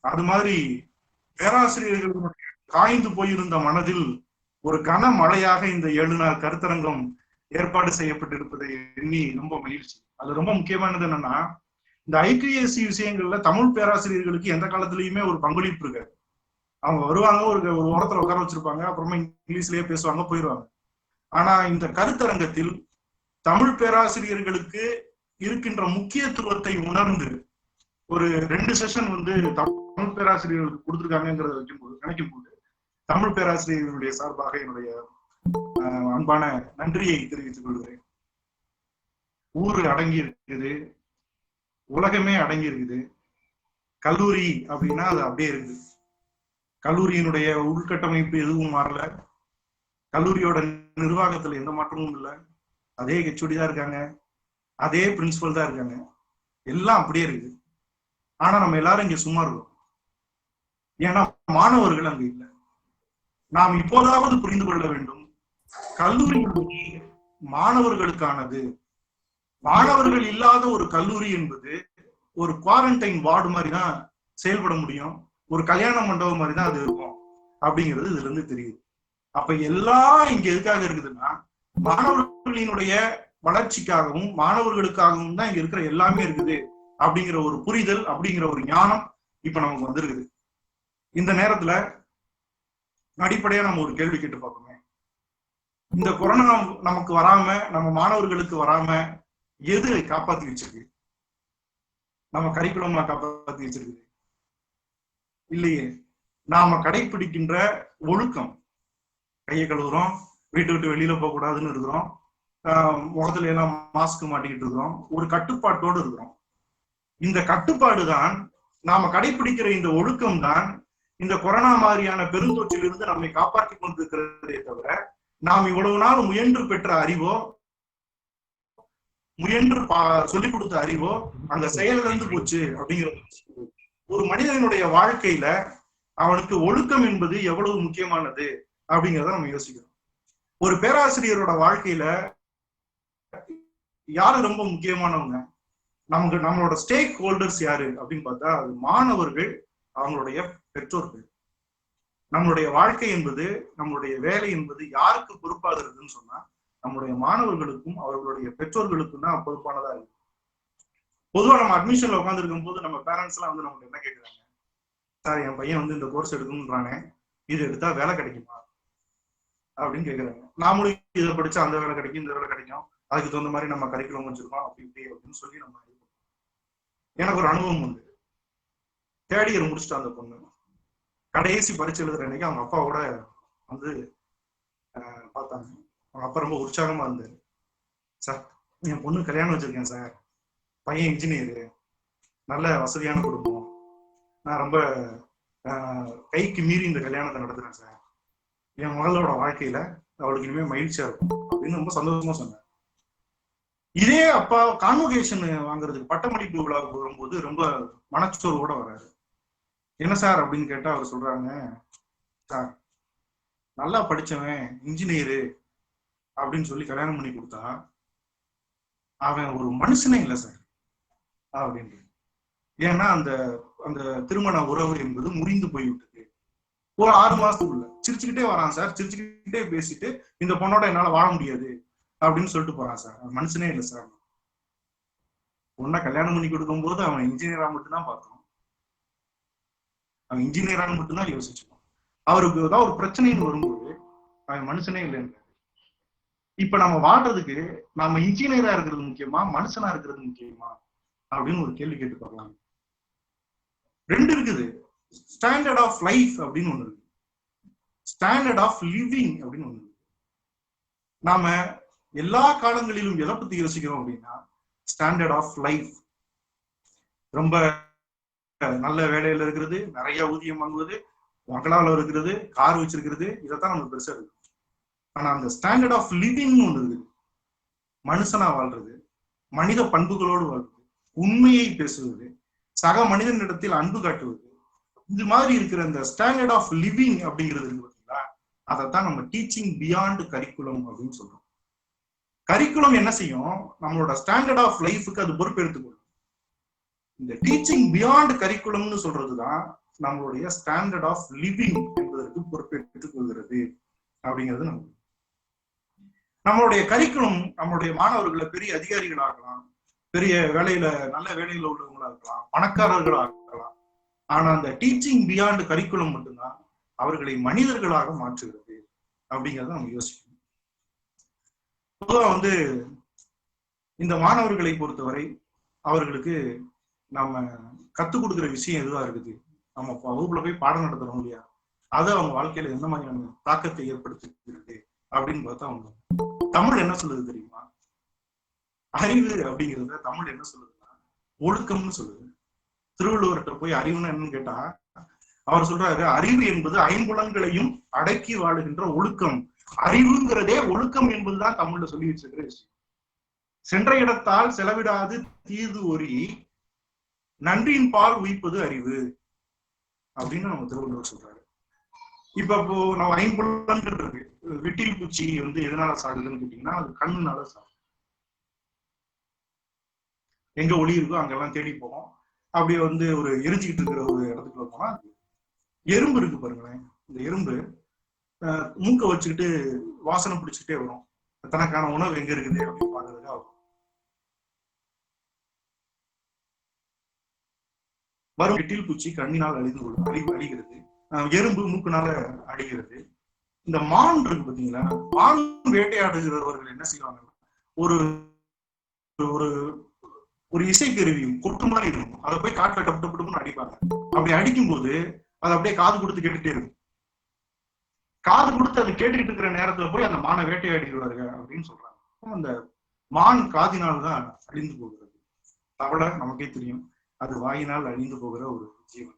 அது மாதிரி பேராசிரியர்களுடைய காய்ந்து போயிருந்த மனதில் ஒரு கனமழையாக இந்த 7 நாள் கருத்தரங்கம் ஏற்பாடு செய்யப்பட்டிருப்பதை எண்ணி ரொம்ப மகிழ்ச்சி. அது ரொம்ப முக்கியமானது என்னன்னா, இந்த ஐபிஎஸ்சி விஷயங்கள்ல தமிழ் பேராசிரியர்களுக்கு எந்த காலத்திலயுமே ஒரு பங்களிப்பு இருக்காது. அவங்க வருவாங்க, ஒரு ஓரத்துல உட்கார வச்சிருப்பாங்க, அப்புறமா இங்கிலீஷ்லயே பேசுவாங்க, போயிடுவாங்க. ஆனா இந்த கருத்தரங்கத்தில் தமிழ் பேராசிரியர்களுக்கு இருக்கின்ற முக்கியத்துவத்தை உணர்ந்து ஒரு 2 செஷன் தமிழ் பேராசிரியர்களுக்கு கொடுத்திருக்காங்கிறத நினைக்கும் போது தமிழ் பேராசிரியர்களுடைய சார்பாக என்னுடைய அன்பான நன்றியை தெரிவித்துக் கொள்கிறேன். ஊரு அடங்கி இருக்குது, உலகமே அடங்கி இருக்குது. கல்லூரி அப்படின்னா அது அப்படியே இருக்குது. கல்லூரியினுடைய உள்கட்டமைப்பு எதுவும் மாறல, கல்லூரியோட நிர்வாகத்துல எந்த மாற்றமும் இல்லை, அதே ஹெச்ஓடி தான் இருக்காங்க, அதே பிரின்சிபல் தான் இருக்காங்க, எல்லாம் அப்படியே இருக்குது. ஆனா நம்ம எல்லாரும் இங்க சும்மா இருக்கோம். ஏன்னா மாணவர்கள் அங்க இல்லை. நாம் இப்போதாவது புரிந்து கொள்ள வேண்டும், கல்லூரி மாணவர்களுக்கானது. மாணவர்கள் இல்லாத ஒரு கல்லூரி என்பது ஒரு குவாரண்டைன் வார்டு மாதிரி தான் செயல்பட முடியும், ஒரு கல்யாண மண்டபம் மாதிரி தான் அது இருக்கும் அப்படிங்கிறது இதுல இருந்து தெரியுது. அப்ப எல்லாம் இங்க எதுக்காக இருக்குதுன்னா, மாணவர்களினுடைய வளர்ச்சிக்காகவும் மாணவர்களுக்காகவும் தான் இங்க இருக்கிற எல்லாமே இருக்குது அப்படிங்கிற ஒரு புரிதல், அப்படிங்கிற ஒரு ஞானம் இப்ப நமக்கு வந்திருக்குது. இந்த நேரத்துல அடிப்படையா நம்ம ஒரு கேள்வி கேட்டு பார்ப்போமே. இந்த கொரோனா நமக்கு வராம, நம்ம மாணவர்களுக்கு வராம எது காப்பாத்தி வச்சிருக்கு? நம்ம கரிக்குலமா காப்பாத்தி வச்சிருக்கு? இல்லையே. நாம கடைபிடிக்கின்ற ஒழுக்கம், கையை கழுவுறோம், வீட்டு விட்டு வெளியில போக கூடாதுன்னு இருக்கிறோம், முகத்துல எல்லாம் மாஸ்க் மாட்டிக்கிட்டு இருக்கிறோம், ஒரு கட்டுப்பாட்டோடு இருக்கிறோம். இந்த கட்டுப்பாடு தான், நாம கடைபிடிக்கிற இந்த ஒழுக்கம் தான் இந்த கொரோனா மாதிரியான பெருந்தொற்றிலிருந்து நம்மை காப்பாற்றி கொண்டிருக்கிறதே தவிர, நாம் இவ்வளவு நாள் முயன்று பெற்ற அறிவோ, முயன்று சொல்லிக் கொடுத்த அறிவோ அந்த செயலிழந்து போச்சு அப்படிங்கிறது. ஒரு மனிதனுடைய வாழ்க்கையில அவனுக்கு ஒழுக்கம் என்பது எவ்வளவு முக்கியமானது அப்படிங்கிறத நம்ம யோசிக்கிறோம். ஒரு பேராசிரியரோட வாழ்க்கையில யாரு ரொம்ப முக்கியமானவங்க? நம்மளோட ஸ்டேக் ஹோல்டர்ஸ் யாரு அப்படின்னு பார்த்தா, அது மாணவர்கள், அவங்களுடைய பெற்றோர்கள். நம்மளுடைய வாழ்க்கை என்பது, நம்மளுடைய வேலை என்பது யாருக்கு பொறுப்பாகிறதுன்னு சொன்னா, நம்முடைய மாணவர்களுக்கும் அவர்களுடைய பெற்றோர்களுக்கும் தான் பொறுப்பானதா இருக்கு. பொதுவா நம்ம அட்மிஷன்ல உட்கார்ந்து இருக்கும் போது நம்ம பேரண்ட்ஸ் எல்லாம் நமக்கு என்ன கேட்கிறாங்க? சார், என் பையன் இந்த கோர்ஸ் எடுக்கணும்ன்றானே, இது எடுத்தா வேலை கிடைக்குமா அப்படின்னு கேட்கிறாங்க. நாமளும் இதை படிச்சா அந்த வேலை கிடைக்கும், இந்த வேலை கிடைக்கும், அதுக்கு தகுந்த மாதிரி நம்ம கரிக்குலம் வச்சிருக்கோம் அப்படி இப்படி அப்படின்னு சொல்லி நம்ம. எனக்கு ஒரு அனுபவம் உண்டு. தேர்ட் இயர் முடிச்சுட்டு அந்த பொண்ணு கடைசி பரிட்சை எழுதுற அன்னைக்கு அவங்க அப்பாவோட பார்த்தாங்க. அவங்க அப்பா ரொம்ப உற்சாகமா இருந்தாரு. சார், என் பொண்ணு கல்யாணம் வச்சிருக்கேன் சார், பையன் இன்ஜினியரு, நல்ல வசதியான குடும்பம், நான் ரொம்ப கைக்கு மீறி இந்த கல்யாணத்தை நடத்துறேன் சார், என் மகளோட வாழ்க்கையில அவளுக்கு இனிமே மகிழ்ச்சியா இருக்கும் அப்படின்னு ரொம்ப சந்தோஷமா சொன்னார். இதே அப்பா கான்வொகேஷன் வாங்குறதுக்கு பட்டமளிப்பு விழாவுக்கு வரும்போது ரொம்ப மனச்சோர்வோட வர்றாரு. என்ன சார் அப்படின்னு கேட்டா அவர் சொல்றாங்க, சார், நல்லா படிச்சவன் இன்ஜினியரு அப்படின்னு சொல்லி கல்யாணம் பண்ணி கொடுத்தா அவன் ஒரு மனுஷனே இல்லை சார் அப்படின்னு. ஏன்னா அந்த அந்த திருமண உறவு என்பது முறிந்து போய்விட்டது. ஒரு 6 மாசத்துக்குள்ள சிரிச்சுக்கிட்டே வரான் சார், சிரிச்சுக்கிட்டே பேசிட்டு இந்த பொண்ணோட என்னால வாழ முடியாது அப்படின்னு சொல்லிட்டு போறான் சார். மனுஷனே இல்லை சார். பொண்ணை கல்யாணம் பண்ணி கொடுக்கும் போது அவன் இன்ஜினியரா மட்டும்தான் பார்த்தோம், அவன் இன்ஜினியரான்னு மட்டும்தான் யோசிச்சுப்பான். அவருக்கு ஏதாவது ஒரு பிரச்சனைன்னு வரும்போது அவன் மனுஷனே இல்லைன்னு. இப்ப நம்ம வாழ்றதுக்கு நாம இன்ஜினியரா இருக்கிறது முக்கியமா, மனுஷனா இருக்கிறது முக்கியமா அப்படின்னு ஒரு கேள்வி கேட்டு பார்க்கலாம். 2 இருக்குது. ஸ்டாண்டர்ட் ஆஃப் லைஃப் அப்படின்னு ஒண்ணு இருக்கு, ஸ்டாண்டர்ட் ஆஃப் லிவிங் அப்படின்னு ஒண்ணு இருக்கு. நாம எல்லா காலங்களிலும் எதை பத்தி யோசிக்கிறோம் அப்படின்னா, ஸ்டாண்டர்ட் ஆஃப் லைஃப். ரொம்ப நல்ல வேலையில இருக்கிறது, நிறைய ஊதியம் வாங்குவது, மகளால இருக்கிறது, கார் வச்சிருக்கிறது, இதைத்தான் நம்ம பெருசா இருக்கு. ஆனா அந்த ஸ்டாண்டர்ட் ஆஃப் லிவிங்னு ஒண்ணு இருக்குது. மனுஷனா வாழ்றது, மனித பண்புகளோடு வாழ்றது, உண்மையை பேசுவது, சக மனிதனிடத்தில் அன்பு காட்டுவது, இது மாதிரி இருக்கிற இந்த ஸ்டாண்டர்ட் ஆஃப் லிவிங் அப்படிங்கிறது இருக்கு பார்த்தீங்களா, அதைத்தான் நம்ம டீச்சிங் பியாண்ட் கரிக்குலம் அப்படின்னு சொல்றோம். கரிக்குலம் என்ன செய்யும்? நம்மளோட ஸ்டாண்டர்ட் ஆஃப் லைஃபுக்கு அது பொறுப்பு எடுத்துக்கொள்ளும். இந்த டீச்சிங் பியாண்ட் கரிக்குலம்னு சொல்றதுதான் நம்மளுடைய ஸ்டாண்டர்ட் ஆஃப் லிவிங் என்பதற்கு பொறுப்பேற்றுக் கொள்கிறது அப்படிங்கிறது நம்மளுடைய கரிக்குலம் நம்மளுடைய மாணவர்களை பெரிய அதிகாரிகள் ஆகலாம், பெரிய வேலையில நல்ல வேலையில உள்ளவங்களா இருக்கலாம், பணக்காரர்களா இருக்கலாம். ஆனா அந்த டீச்சிங் பியாண்ட் கரிக்குலம் மட்டும்தான் அவர்களை மனிதர்களாக மாற்றுகிறது அப்படிங்கிறத நம்ம யோசிக்கணும். பொதுவா இந்த மாணவர்களை பொறுத்தவரை அவர்களுக்கு நம்ம கத்துக் கொடுக்குற விஷயம் எதுவா இருக்குது, நம்ம வகுப்புல போய் பாடம் நடத்துறோம் இல்லையா, அது அவங்க வாழ்க்கையில எந்த மாதிரியான தாக்கத்தை ஏற்படுத்துகிறது அப்படின்னு பார்த்தா அவங்க தமிழ் என்ன சொல்லுது தெரியுமா? அறிவு அப்படிங்கிறத தமிழ் என்ன சொல்லுதுன்னா ஒழுக்கம்னு சொல்லுது. திருவள்ளுவர்கிட்ட போய் அறிவுன்னு என்னன்னு கேட்டா அவர் சொல்றாரு, அறிவு என்பது ஐம்புலன்களையும் அடக்கி வாழுகின்ற ஒழுக்கம். அறிவுங்கிறதே ஒழுக்கம் என்பதுதான் தமிழ்ல சொல்லி வச்சிருக்கிற விஷயம். சென்ற இடத்தால் செலவிடாது தீது ஒரி நன்றியின் பால் உயிப்பது அறிவு அப்படின்னு நம்ம திருவள்ளுவர் சொல்றாரு. இப்போ நம்ம ஐம்புலன்கள் இருக்கு. வெட்டில் பூச்சி எதனால சாடுதுன்னு கேட்டீங்கன்னா அது கண்ணுனால சாடு. எங்க ஒளி இருக்கோ அங்கெல்லாம் தேடி போவோம். அப்படியே ஒரு எரிஞ்சுக்கிட்டு இருக்கிற ஒரு இடத்துக்குள்ள போனா எறும்பு இருக்கு பாருங்களேன். இந்த எறும்பு மூக்க வச்சுக்கிட்டு வாசனை பிடிச்சுக்கிட்டே வரும், தனக்கான உணவு எங்க இருக்குது அப்படின்னு பாக்குறதுக்காக வரும். வெட்டில் பூச்சி கண்ணினால் அழிந்து கொள்ளும், அழிகிறது. எறும்பு மூக்குனால அழிகிறது. இந்த மான் இருக்கு பாத்தீங்களா, மான் வேட்டையாடுகிறவர்கள் என்ன செய்வாங்கன்னா ஒரு ஒரு ஒரு இசைக்கருவியும் கொட்டு மாதிரி இருக்கும், அதை போய் காட்டுல டப்பு டப்பு டப்புன்னு அடிப்பாங்க. அப்படி அடிக்கும் போது அது அப்படியே காது கொடுத்து கேட்டுட்டே இருக்கும். காது கொடுத்து அது கேட்டுக்கிட்டு இருக்கிற நேரத்துல போய் அந்த மானை வேட்டையாடிடுவாருங்க அப்படின்னு சொல்றாங்க. அந்த மான் காதினால்தான் அழிந்து போகிறது. தவளை நமக்கே தெரியும், அது வாயினால் அழிந்து போகிற ஒரு ஜீவன்.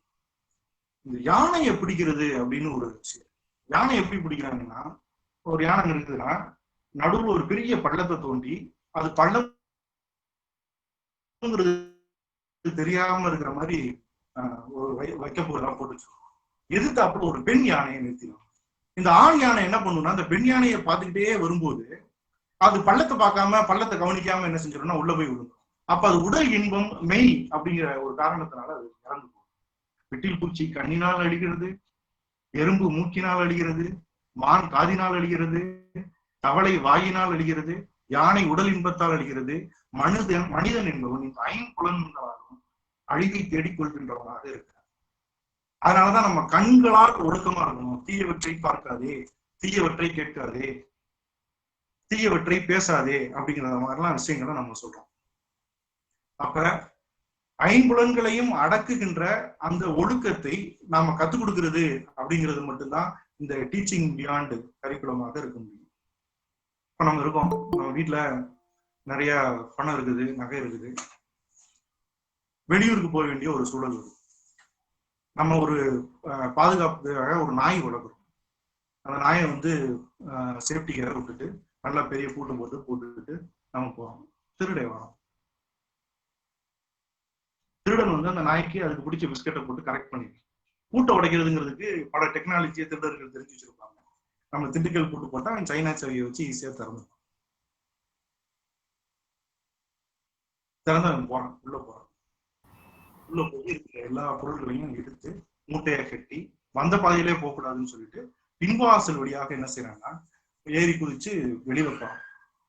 இந்த யானையை பிடிக்கிறது அப்படின்னு ஒரு விஷயம். யானை எப்படி பிடிக்கிறாங்கன்னா, ஒரு யானை இருக்குதுன்னா நடுவில் ஒரு பெரிய பள்ளத்தை தோண்டி அது பள்ளம் தெரியாம இருக்கிற மாதிரி ஒரு வைக்கப்போதெல்லாம் போட்டு எதிர்த்தாப்புல ஒரு பெண் யானையை நிறுத்திடும். இந்த ஆண் யானை என்ன பண்ணும்னா அந்த பெண் யானையை பார்த்துக்கிட்டே வரும்போது அது பள்ளத்தை பார்க்காம பள்ளத்தை கவனிக்காம என்ன செஞ்சிடும்னா உள்ள போய் விழுந்துடும். அப்ப அது உடல் இன்பம் மெய் அப்படிங்கிற ஒரு காரணத்தினால அது இறந்து போகும். வெட்டில் பூச்சி கண்ணினால் அழிகிறது, எறும்பு மூக்கினால் அழிகிறது, மான் காதினால் அழிகிறது, தவளை வாயினால் அழிகிறது, யானை உடல் இன்பத்தால் அழிகிறது. மனிதன் என்பவன் இந்த ஐம்புலன்களாலும் அழிவை தேடிக்கொள்கின்றவனாக இருக்கிறார். அதனாலதான் நம்ம கண்களால் ஒழுக்கமா இருக்கணும். தீயவற்றை பார்க்காதே, தீயவற்றை கேட்காதே, தீயவற்றை பேசாதே அப்படிங்கிற மாதிரிலாம் விஷயங்களை நம்ம சொல்றோம். அப்ப ஐம்புலன்களையும் அடக்குகின்ற அந்த ஒழுக்கத்தை நாம கத்துக் கொடுக்கிறது அப்படிங்கிறது மட்டும்தான் இந்த டீச்சிங் பியாண்ட் கரிக்குலமாக இருக்க முடியும். இப்ப நம்ம இருக்கோம், நம்ம வீட்டுல நிறைய பணம் இருக்குது, நகை இருக்குது, வெளியூருக்கு போக வேண்டிய ஒரு சூழல் இருக்கு. நம்ம ஒரு பாதுகாப்புக்காக ஒரு நாய் வளர்க்குறோம். அந்த நாயை சேஃப்டிக்காக விட்டுட்டு நல்லா பெரிய கூட்டம் போட்டுக்கிட்டு நம்ம போறோம். திருடை வரோம். திருடன் அந்த நாய்க்கு அதுக்கு பிடிச்ச பிஸ்கெட்டை போட்டு கரெக்ட் பண்ணிருக்கு. பூட்டை உடைக்கிறதுங்கிறதுக்கு பல டெக்னாலஜியை திருடர்கள் தெரிஞ்சு வச்சிருப்பாங்க. நம்ம திண்டுக்கல் பூட்டு போட்டா அவன் சைனா சவியை வச்சு ஈஸியா திறந்துருப்பான். திறந்து அவன் போறான், உள்ள போறான். உள்ள போய் இருக்கிற எல்லா பொருள்களையும் எடுத்து மூட்டையா கட்டி வந்த பாதையிலே போகக்கூடாதுன்னு சொல்லிட்டு பின்வாசல் வழியாக என்ன செய்யறாங்கன்னா ஏறி குதிச்சு வெளியே வைப்பான்.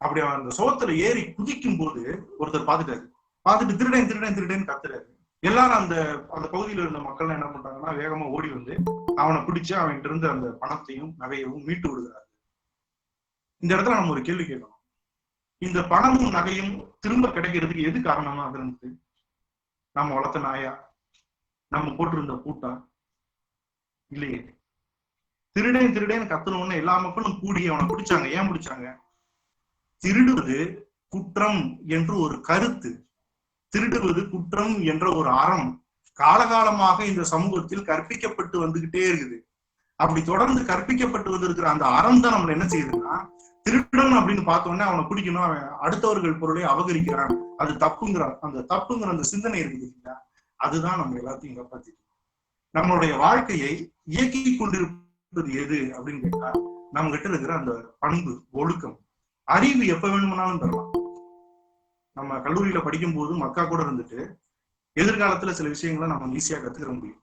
அப்படி அந்த சோத்துல ஏறி குதிக்கும் போது ஒருத்தர் பார்த்துட்டாரு. பார்த்துட்டு திருடன் திருடன் திருடன்னு கத்துறாரு. எல்லாரும் அந்த பகுதியில இருந்த மக்கள் என்ன பண்றாங்கன்னா வேகமா ஓடி அவனை பிடிச்சு அவன்கிட்ட இருந்து அந்த பணத்தையும் நகையவும் மீட்டு விடுகிறாரு. இந்த இடத்துல நம்ம ஒரு கேள்வி கேட்கணும். இந்த பணமும் நகையும் திரும்ப கிடைக்கிறதுக்கு எது காரணமா இருந்தது? நம்ம வளர்த்த நாயா? நம்ம போட்டிருந்த பூட்டா? இல்லையே. திருடேன் திருடேன்னு கத்தணும்னு எல்லா மக்களும் கூடி அவனை பிடிச்சாங்க. ஏன் பிடிச்சாங்க? திருடுவது குற்றம் என்று ஒரு கருத்து, திருடுவது குற்றம் என்ற ஒரு அறம் காலகாலமாக இந்த சமூகத்தில் கற்பிக்கப்பட்டு வந்துகிட்டே இருக்குது. அப்படி தொடர்ந்து கற்பிக்கப்பட்டு வந்திருக்கிற அந்த அறம் தான் நம்மள என்ன செய்யுதுன்னா, திருடன் அப்படின்னு பார்த்தோன்னே அவனை பிடிக்கணும், அவன் அடுத்தவர்கள் பொருளை அபகரிக்கிறான், அது தப்புங்கிறான். அந்த தப்புங்கிற அந்த சிந்தனை இருக்குது இல்லையா, அதுதான் நம்ம எல்லாத்தையும் காப்பாத்தி நம்மளுடைய வாழ்க்கையை இயக்கி கொண்டிருப்பது எது அப்படின்னு கேட்டா நம்ம கிட்ட இருக்கிற அந்த பண்பு, ஒழுக்கம். அறிவு எப்ப வேணும்னாலும் தரலாம். நம்ம கல்லூரியில படிக்கும் போது மக்கா கூட இருந்துட்டு எதிர்காலத்துல சில விஷயங்களை நம்ம ஈஸியா கத்துக்கிற முடியும்.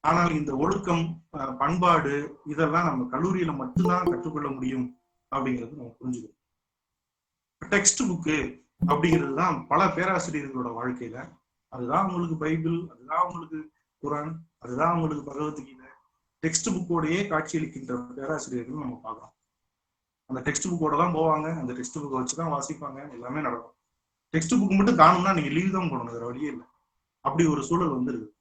ஆனால் இந்த ஒழுக்கம், பண்பாடு இதெல்லாம் நம்ம கல்லூரியில மட்டும்தான் கற்றுக்கொள்ள முடியும் அப்படிங்கிறது நம்ம புரிஞ்சுக்கணும். டெக்ஸ்ட் புக்கு அப்படிங்கிறது தான் பல பேராசிரியர்களோட வாழ்க்கையில, அதுதான் அவங்களுக்கு பைபிள், அதுதான் அவங்களுக்கு குரான், அதுதான் அவங்களுக்கு பகவத்கீதை, டெக்ஸ்ட் புக்கோடையே காட்சியளிக்கின்ற பேராசிரியர்கள் நம்ம பார்க்கலாம். அந்த டெக்ஸ்ட் புக்கோட தான் போவாங்க, அந்த டெக்ஸ்ட் புக்கை வச்சுதான் வாசிப்பாங்க, எல்லாமே நடக்கும். டெக்ஸ்ட் புக் மட்டும் காணும்னா நீங்க லீவ் தான் போடணும், வேற வழியே இல்லை. அப்படி ஒரு சூழல் வந்துருக்கு.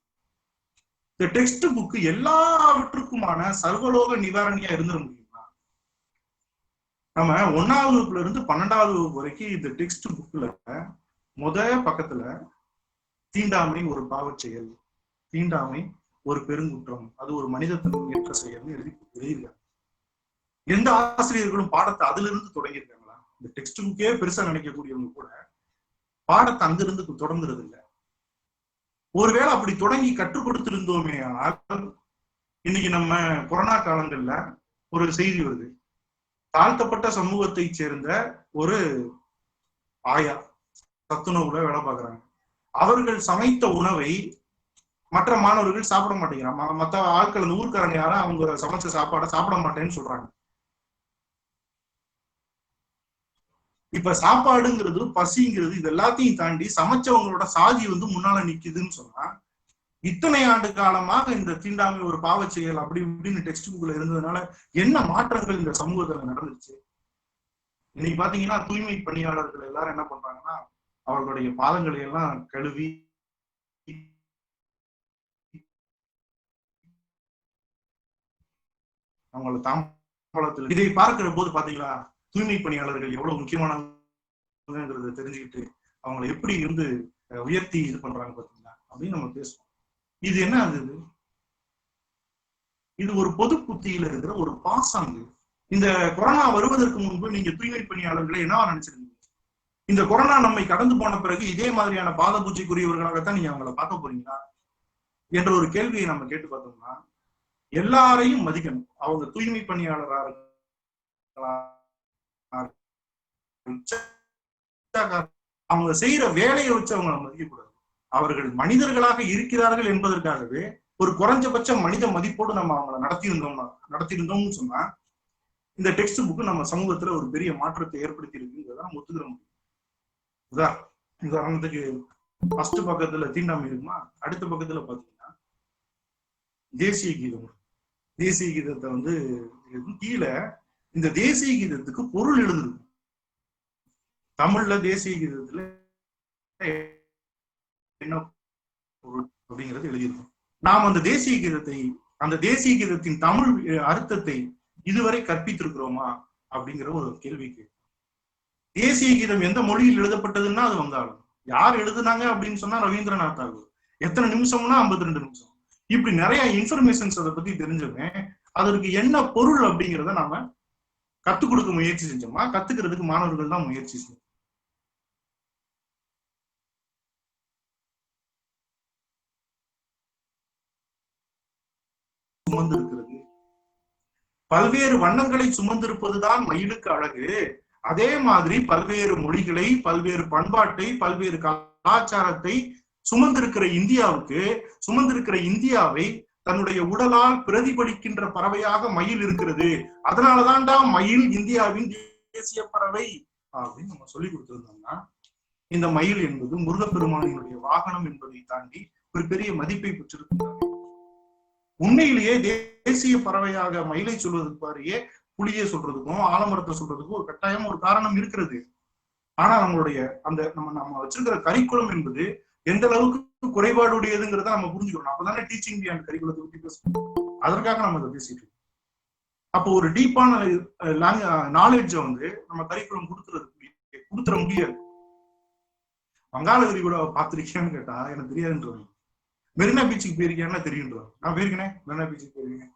இந்த டெக்ஸ்ட் புக் எல்லாவற்றுக்குமான சர்வலோக நிவாரணியா இருந்துட முடியுமா? நம்ம 1ஆவது வகுப்புல இருந்து 12ஆவது வகுப்பு வரைக்கும் இந்த டெக்ஸ்ட் புக்ல பக்கத்துல தீண்டாமை ஒரு பாவச் செயல், தீண்டாமை ஒரு பெருங்குற்றம், அது ஒரு மனிதத்தன்மை ஏற்ற செயல்னு எழுதியிருக்காங்க. எந்த ஆசிரியர்களும் பாடத்தை அதுல இருந்து தொடங்கியிருக்காங்களா? இந்த டெக்ஸ்ட் புக்கே பெருசா நினைக்கக்கூடியவங்க கூட பாடத்தை அங்கிருந்து தொடங்குறது இல்லை. ஒருவேளை அப்படி தொடங்கி கற்றுக் கொடுத்திருந்தோமே ஆனால், இன்னைக்கு நம்ம கொரோனா காலங்கள்ல ஒரு செய்தி வருது, தாழ்த்தப்பட்ட சமூகத்தை சேர்ந்த ஒரு ஆயா சத்துணவுல வேலை பார்க்கறாங்க. அவர்கள் சமைத்த உணவை மற்ற மாணவர்கள் சாப்பிட மாட்டேங்கிறாங்க. மற்ற ஆட்கள், அந்த ஊர்க்காரங்க யாரும் அவங்க சமைச்ச சாப்பாடை சாப்பிட மாட்டேன்னு சொல்றாங்க. இப்ப சாப்பாடுங்கிறது, பசிங்கிறது, இது எல்லாத்தையும் தாண்டி சமைச்சவங்களோட சாதி முன்னால நிக்குதுன்னு சொன்னா, இத்தனை ஆண்டு காலமாக இந்த தீண்டாமை ஒரு பாவச் செயல் அப்படி இப்படின்னு டெக்ஸ்ட் புக்ல இருந்ததுனால என்ன மாற்றங்கள் இந்த சமூகத்துல நடந்துச்சு? இன்னைக்கு பாத்தீங்கன்னா தூய்மை பணியாளர்கள் எல்லாரும் என்ன பண்றாங்கன்னா, அவர்களுடைய பாதங்களை எல்லாம் கழுவி அவங்கள தாம்பலத்தில், இதை பார்க்கிற போது பாத்தீங்களா தூய்மை பணியாளர்கள் எவ்வளவு முக்கியமானங்கிறத தெரிஞ்சுக்கிட்டு அவங்களை எப்படி உயர்த்தி இது பண்றாங்க பாத்தீங்களா அப்படின்னு நம்ம பேசுவோம். இது என்ன ஆகுது? இது ஒரு பொது புத்தியில இருக்கிற ஒரு பாசாங்கு. இந்த கொரோனா வருவதற்கு முன்பு நீங்க தூய்மை பணியாளர்களை என்னவா நினைச்சிருந்தீங்க? இந்த கொரோனா நம்மை கடந்து போன பிறகு இதே மாதிரியான பாத பூச்சிக்குரியவர்களாகத்தான் நீங்க அவங்கள பார்க்க போறீங்களா என்ற ஒரு கேள்வியை நம்ம கேட்டு பார்த்தோம்னா, எல்லாரையும் மதிக்கணும். அவங்க தூய்மை பணியாளராக அவங்க செய்யற வேலையை வச்சு அவங்க மதிக்கக்கூடாது. அவர்கள் மனிதர்களாக இருக்கிறார்கள் என்பதற்காகவே ஒரு குறைஞ்சபட்ச மனித மதிப்போடு நம்ம அவங்களை நடத்தியிருந்தோம்னு சொன்னா, இந்த டெக்ஸ்ட் புக் நம்ம சமூகத்துல ஒரு பெரிய மாற்றத்தை ஏற்படுத்தி இருக்குங்கிறத நம்ம ஒத்துக்கிற முடியும். உதாரணத்துக்கு ஃபர்ஸ்ட் பக்கத்துல தீண்டாமை இருக்குமா, அடுத்த பக்கத்துல பாத்தீங்கன்னா தேசிய கீதம். தேசிய கீதத்தை கீழே இந்த தேசிய கீதத்துக்கு பொருள் எழுதிருக்கும். தமிழ்ல தேசிய கீதத்துல என்ன பொருள் அப்படிங்கிறது எழுதியிருக்கும். நாம் அந்த தேசிய கீதத்தின் தமிழ் அர்த்தத்தை இதுவரை கற்பித்திருக்கிறோமா அப்படிங்கிற ஒரு கேள்விக்கு, தேசிய கீதம் எந்த மொழியில் எழுதப்பட்டதுன்னா அது வந்தாலும், யார் எழுதுனாங்க அப்படின்னு சொன்னா ரவீந்திரநாத் தாகூர். எத்தனை நிமிஷம்னா 52 நிமிஷம். இப்படி நிறைய இன்ஃபர்மேஷன்ஸ் அதை பத்தி தெரிஞ்சவன் அதற்கு என்ன பொருள் அப்படிங்கிறத நாம கத்துக் கொடுக்க முயற்சி செஞ்சோமா? கத்துக்கிறதுக்கு மாணவர்கள் தான் முயற்சி செஞ்சோம். சுமந்திருக்கிறது பல்வேறு வண்ணங்களை சுமந்திருப்பதுதான் மயிலுக்கு அழகு. அதே மாதிரி பல்வேறு மொழிகளை, பல்வேறு பண்பாட்டை, பல்வேறு கலாச்சாரத்தை சுமந்திருக்கிற இந்தியாவை தன்னுடைய உடலால் பிரதிபலிக்கின்ற பறவையாக மயில் இருக்கிறது. அதனாலதான்டா மயில் இந்தியாவின் தேசிய பறவை அப்படின்னு நம்ம சொல்லி கொடுத்திருந்தோம்னா, இந்த மயில் என்பது முருகப்பெருமானினுடைய வாகனம் என்பதை தாண்டி ஒரு பெரிய மதிப்பை பெற்றிருக்கிறார். உண்மையிலேயே தேசிய பறவையாக மயிலை சொல்வதற்கு பாரியே புலியை சொல்றதுக்கும் ஆலமரத்தை சொல்றதுக்கும் ஒரு கட்டாயம் ஒரு காரணம் இருக்கிறது. ஆனா நம்மளுடைய நம்ம வச்சிருக்கிற கரிக்குலம் என்பது எந்த அளவுக்கு குறைபாடுடையதுங்கிறத நம்ம புரிஞ்சுக்கணும். அப்பதானே டீச்சிங் பியாண்ட் கரிக்குலத்தை பத்தி பேசணும். அதற்காக நம்ம அதை பேசிட்டு இருக்கோம். அப்போ ஒரு டீப்பான நாலேஜை நம்ம கரிக்குலம் கொடுத்துற முடியாது. வங்காள விரிகுடா பார்த்திருக்கேன்னு கேட்டா எனக்கு தெரியாதுன்றவங்க. மெரினா பீச்சுக்கு போயிருக்கேன்னா தெரியுன்றோம். நான் போயிருக்கேன், மெரினா பீச்சுக்கு போயிருக்கேன்.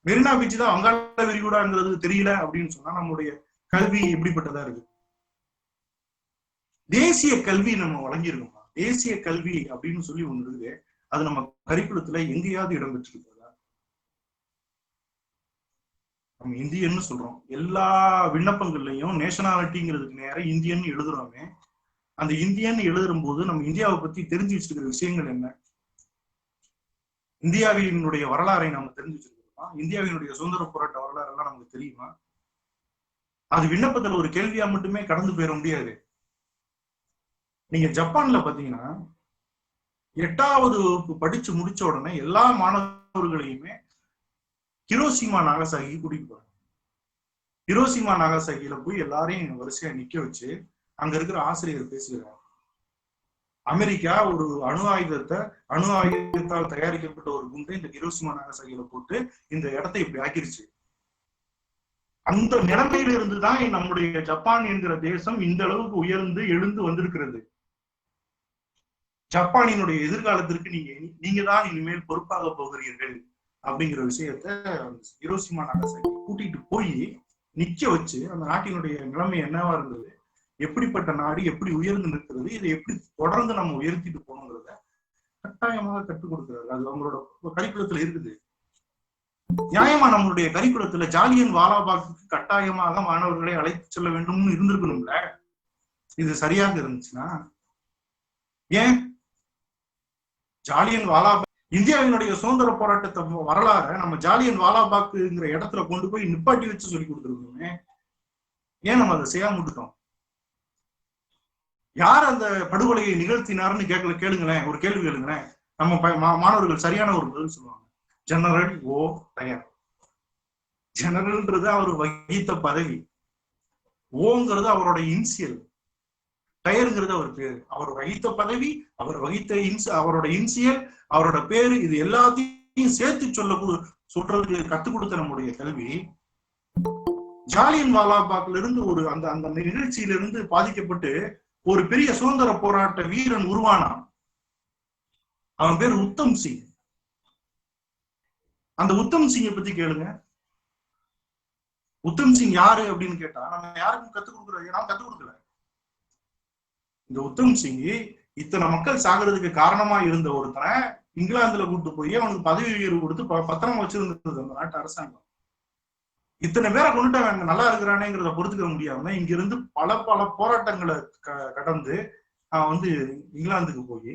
மெரினா பீச் தான் வங்காள விரிகுடாங்கிறது தெரியல அப்படின்னு சொன்னா நம்மளுடைய கல்வி எப்படிப்பட்டதா இருக்கு? தேசிய கல்வி நம்ம வழங்கியிருக்கோம். தேசிய கல்வி அப்படின்னு சொல்லி ஒண்ணு இருக்குது. அது நம்ம கரிக்குலத்துல எங்கேயாவது இடம் பெற்றிருக்கிறதா? நம்ம இந்தியன்னு சொல்றோம். எல்லா விண்ணப்பங்கள்லயும் நேஷனாலிட்டிங்கிறதுக்கு நேரம் இந்தியன் எழுதுறோமே. அந்த இந்தியன் எழுதும் போது நம்ம இந்தியாவை பத்தி தெரிஞ்சு வச்சிருக்கிற விஷயங்கள் என்ன? இந்தியாவினுடைய வரலாறை நம்ம தெரிஞ்சு வச்சிருக்கோமா? இந்தியாவினுடைய சுதந்திர போராட்ட வரலாறு எல்லாம் நமக்கு தெரியுமா? அது விண்ணப்பத்துல ஒரு கேள்வியா மட்டுமே கடந்து போயிட முடியாது. நீங்க ஜப்பான்ல பாத்தீங்கன்னா 8வது வகுப்பு படிச்சு முடிச்ச உடனே எல்லா மாணவர்களையுமே ஹிரோஷிமா நாகசாகி கூட்டிட்டு போறாங்க. ஹிரோஷிமா நாகசாகியில போய் எல்லாரையும் வரிசையா நிக்க வச்சு அங்க இருக்கிற ஆசிரியர் பேசுகிறார். அமெரிக்கா ஒரு அணு ஆயுதத்தால் தயாரிக்கப்பட்ட ஒரு குண்டை இந்த ஹிரோஷிமா நாகசாகியில போட்டு இந்த இடத்தை இப்படி ஆக்கிருச்சு. அந்த நிலைமையில இருந்துதான் நம்முடைய ஜப்பான் என்கிற தேசம் இந்த அளவுக்கு உயர்ந்து எழுந்து வந்திருக்கிறது. ஜப்பானினுடைய எதிர்காலத்திற்கு நீங்க தான் இனிமேல் பொறுப்பாக போகிறீர்கள் அப்படிங்கிற விஷயத்த ஹிரோஷிமா நாகசாகி கூட்டிட்டு போய் நிக்க வச்சு அந்த நாட்டினுடைய நிலைமை என்னவா இருந்தது, எப்படிப்பட்ட நாடு எப்படி உயர்ந்து நிற்கிறது, இதை எப்படி தொடர்ந்து நம்ம உயர்த்திட்டு போகணுங்கிறத கட்டாயமாக கற்றுக் கொடுக்கிறாரு. அது அவங்களோட கரிக்குலத்துல இருக்குது. நியாயமா நம்மளுடைய கரிக்குலத்துல ஜாலியன் வாலாபாக்கு கட்டாயமாக மாணவர்களை அழைத்து செல்ல வேண்டும்னு இருந்திருக்கணும்ல. இது சரியாக இருந்துச்சுன்னா ஏன் ஜாலியன் வாலாபாக் இந்தியாவினுடைய சுதந்திர போராட்டத்தை வரலாற நம்ம ஜாலியன் வாலாபாக்குங்கிற இடத்துல கொண்டு போய் நிப்பாட்டி வச்சு சொல்லி கொடுத்துருக்கோமே, ஏன் நம்ம அதை செய்யாம விட்டுட்டோம்? யார் அந்த படுகொலையை நிகழ்த்தினார்னு கேளுங்களேன், ஒரு கேள்வி கேளுங்களேன். நம்ம மாணவர்கள் சரியான ஒரு பதில் சொல்லுவாங்க. ஜெனரல் ஓ டயர். ஜெனரல்ன்றது அவர் வகித்த பதவி, ஓங்கிறது அவரோட இன்சியல், டயருங்கிறது அவர் பேரு. அவர் வகித்த பதவி, அவர் வகித்த அவரோட இன்சியல், அவரோட பேரு, இது எல்லாத்தையும் சேர்த்து சொல்றதுக்கு கத்துக் கொடுத்த நம்முடைய கல்வி ஜாலியன் வாலாபாக்ல இருந்து ஒரு அந்த நிகழ்ச்சியிலிருந்து பாதிக்கப்பட்டு ஒரு பெரிய சுதந்திர போராட்ட வீரன் உருவானான். அவன் பேர் உத்தம் சிங். அந்த உத்தம் சிங்கை பத்தி கேளுங்க. உத்தம் சிங் யாரு அப்படின்னு கேட்டா நம்ம யாருக்கும் கத்துக் கொடுக்குறோம், நான் கத்துக் கொடுக்கல. இந்த உத்தம் சிங் இத்தனை மக்கள் சாகிறதுக்கு காரணமா இருந்த ஒருத்தனை இங்கிலாந்துல கூட்டு போய் அவனுக்கு பதவி உயர்வு கொடுத்து பத்திரம் வச்சிருந்தது அந்த நாட்டு அரசாங்கம். இத்தனை பேரை கொண்டுட்டு அவன் நல்லா இருக்கிறானேங்கிறத பொறுத்துக்க முடியாம இங்க இருந்து பல போராட்டங்களை கடந்து அவன் இங்கிலாந்துக்கு போய்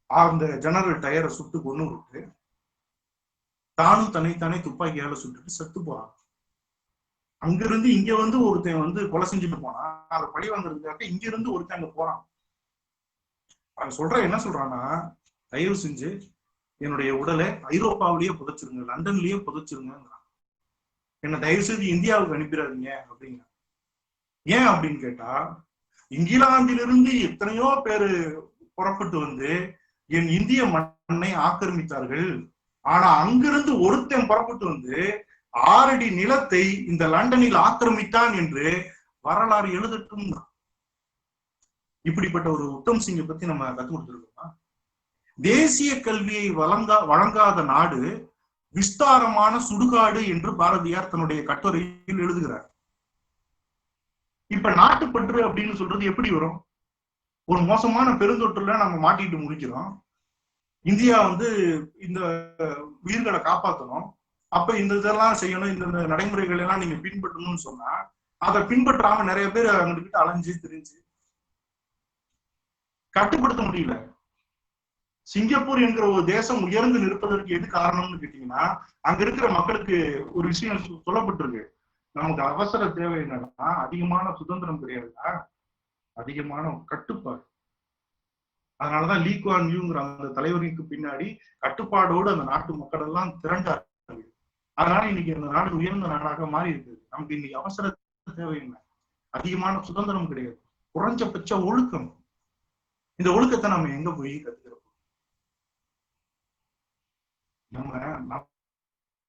அந்த ஜெனரல் டயரை சுட்டு கொண்டு விட்டு தானும் தன்னைத்தானே துப்பாக்கியால சுட்டுட்டு செத்து போறான். அங்கிருந்து இங்க ஒருத்தன் கொலை செஞ்சுட்டு போனான். அதை பழி வாங்குறதுக்காக இங்க இருந்து ஒருத்தன் அங்க போறான். அவன் என்ன சொல்றான்னா, தயவு செஞ்சு என்னுடைய உடலை ஐரோப்பாவிலேயே புதைச்சிருங்க, லண்டன்லயே புதைச்சிருங்கிறான். என்ன தயவு செய்து இந்தியாவுக்கு அனுப்பிடாதீங்க அப்படிங்கிற. ஏன் அப்படின்னு கேட்டா, இங்கிலாந்திலிருந்து எத்தனையோ பேரு புறப்பட்டு என் இந்திய மண்ணை ஆக்கிரமித்தார்கள். ஆனா அங்கிருந்து ஒருத்தன் புறப்பட்டு 6 அடி நிலத்தை இந்த லண்டனில் ஆக்கிரமித்தான் என்று வரலாறு எழுதட்டும். இப்படிப்பட்ட ஒரு உத்தம் சிங்கை பத்தி நம்ம கத்துக் கொடுத்துருக்கோமா? தேசிய கல்வியை வழங்காத நாடு விஸ்தாரமான சுடுகாடு என்று பாரதியார் தன்னுடைய கட்டுரையில் எழுதுகிறார். இப்ப நாட்டுப்பற்று அப்படின்னு சொல்றது எப்படி வரும்? ஒரு மோசமான பெருந்தொற்றுல நம்ம மாட்டிட்டு முடிக்கிறோம். இந்தியா இந்த உயிர்களை காப்பாற்றணும், அப்ப இந்த இதெல்லாம் செய்யணும், இந்த நடைமுறைகள் எல்லாம் நீங்க பின்பற்றணும்னு சொன்னா அதை பின்பற்றாம நிறைய பேர் அவங்ககிட்ட அலைஞ்சு திரிஞ்சு கட்டுப்படுத்த முடியல. சிங்கப்பூர் என்கிற ஒரு தேசம் உயர்ந்து நிற்பதற்கு எது காரணம்னு கேட்டீங்கன்னா, அங்க இருக்கிற மக்களுக்கு ஒரு விஷயம் சொல்லப்பட்டிருக்கு. நமக்கு அவசர தேவை என்னன்னா அதிகமான சுதந்திரம் கிடையாதுன்னா அதிகமான கட்டுப்பாடு. அதனாலதான் லீ குவான் யூங்கிற அந்த தலைவருக்கு பின்னாடி கட்டுப்பாடோடு அந்த நாட்டு மக்கள் எல்லாம் திரண்டார்கள். அதனால இன்னைக்கு அந்த நாடு உயர்ந்த நாடாக மாறி இருக்குது. நமக்கு இன்னைக்கு அவசர தேவையில்லை, அதிகமான சுதந்திரம் கிடையாது, குறைஞ்சபட்ச ஒழுக்கம். இந்த ஒழுக்கத்தை நம்ம எங்க போய் கத்துக்கிறோம்?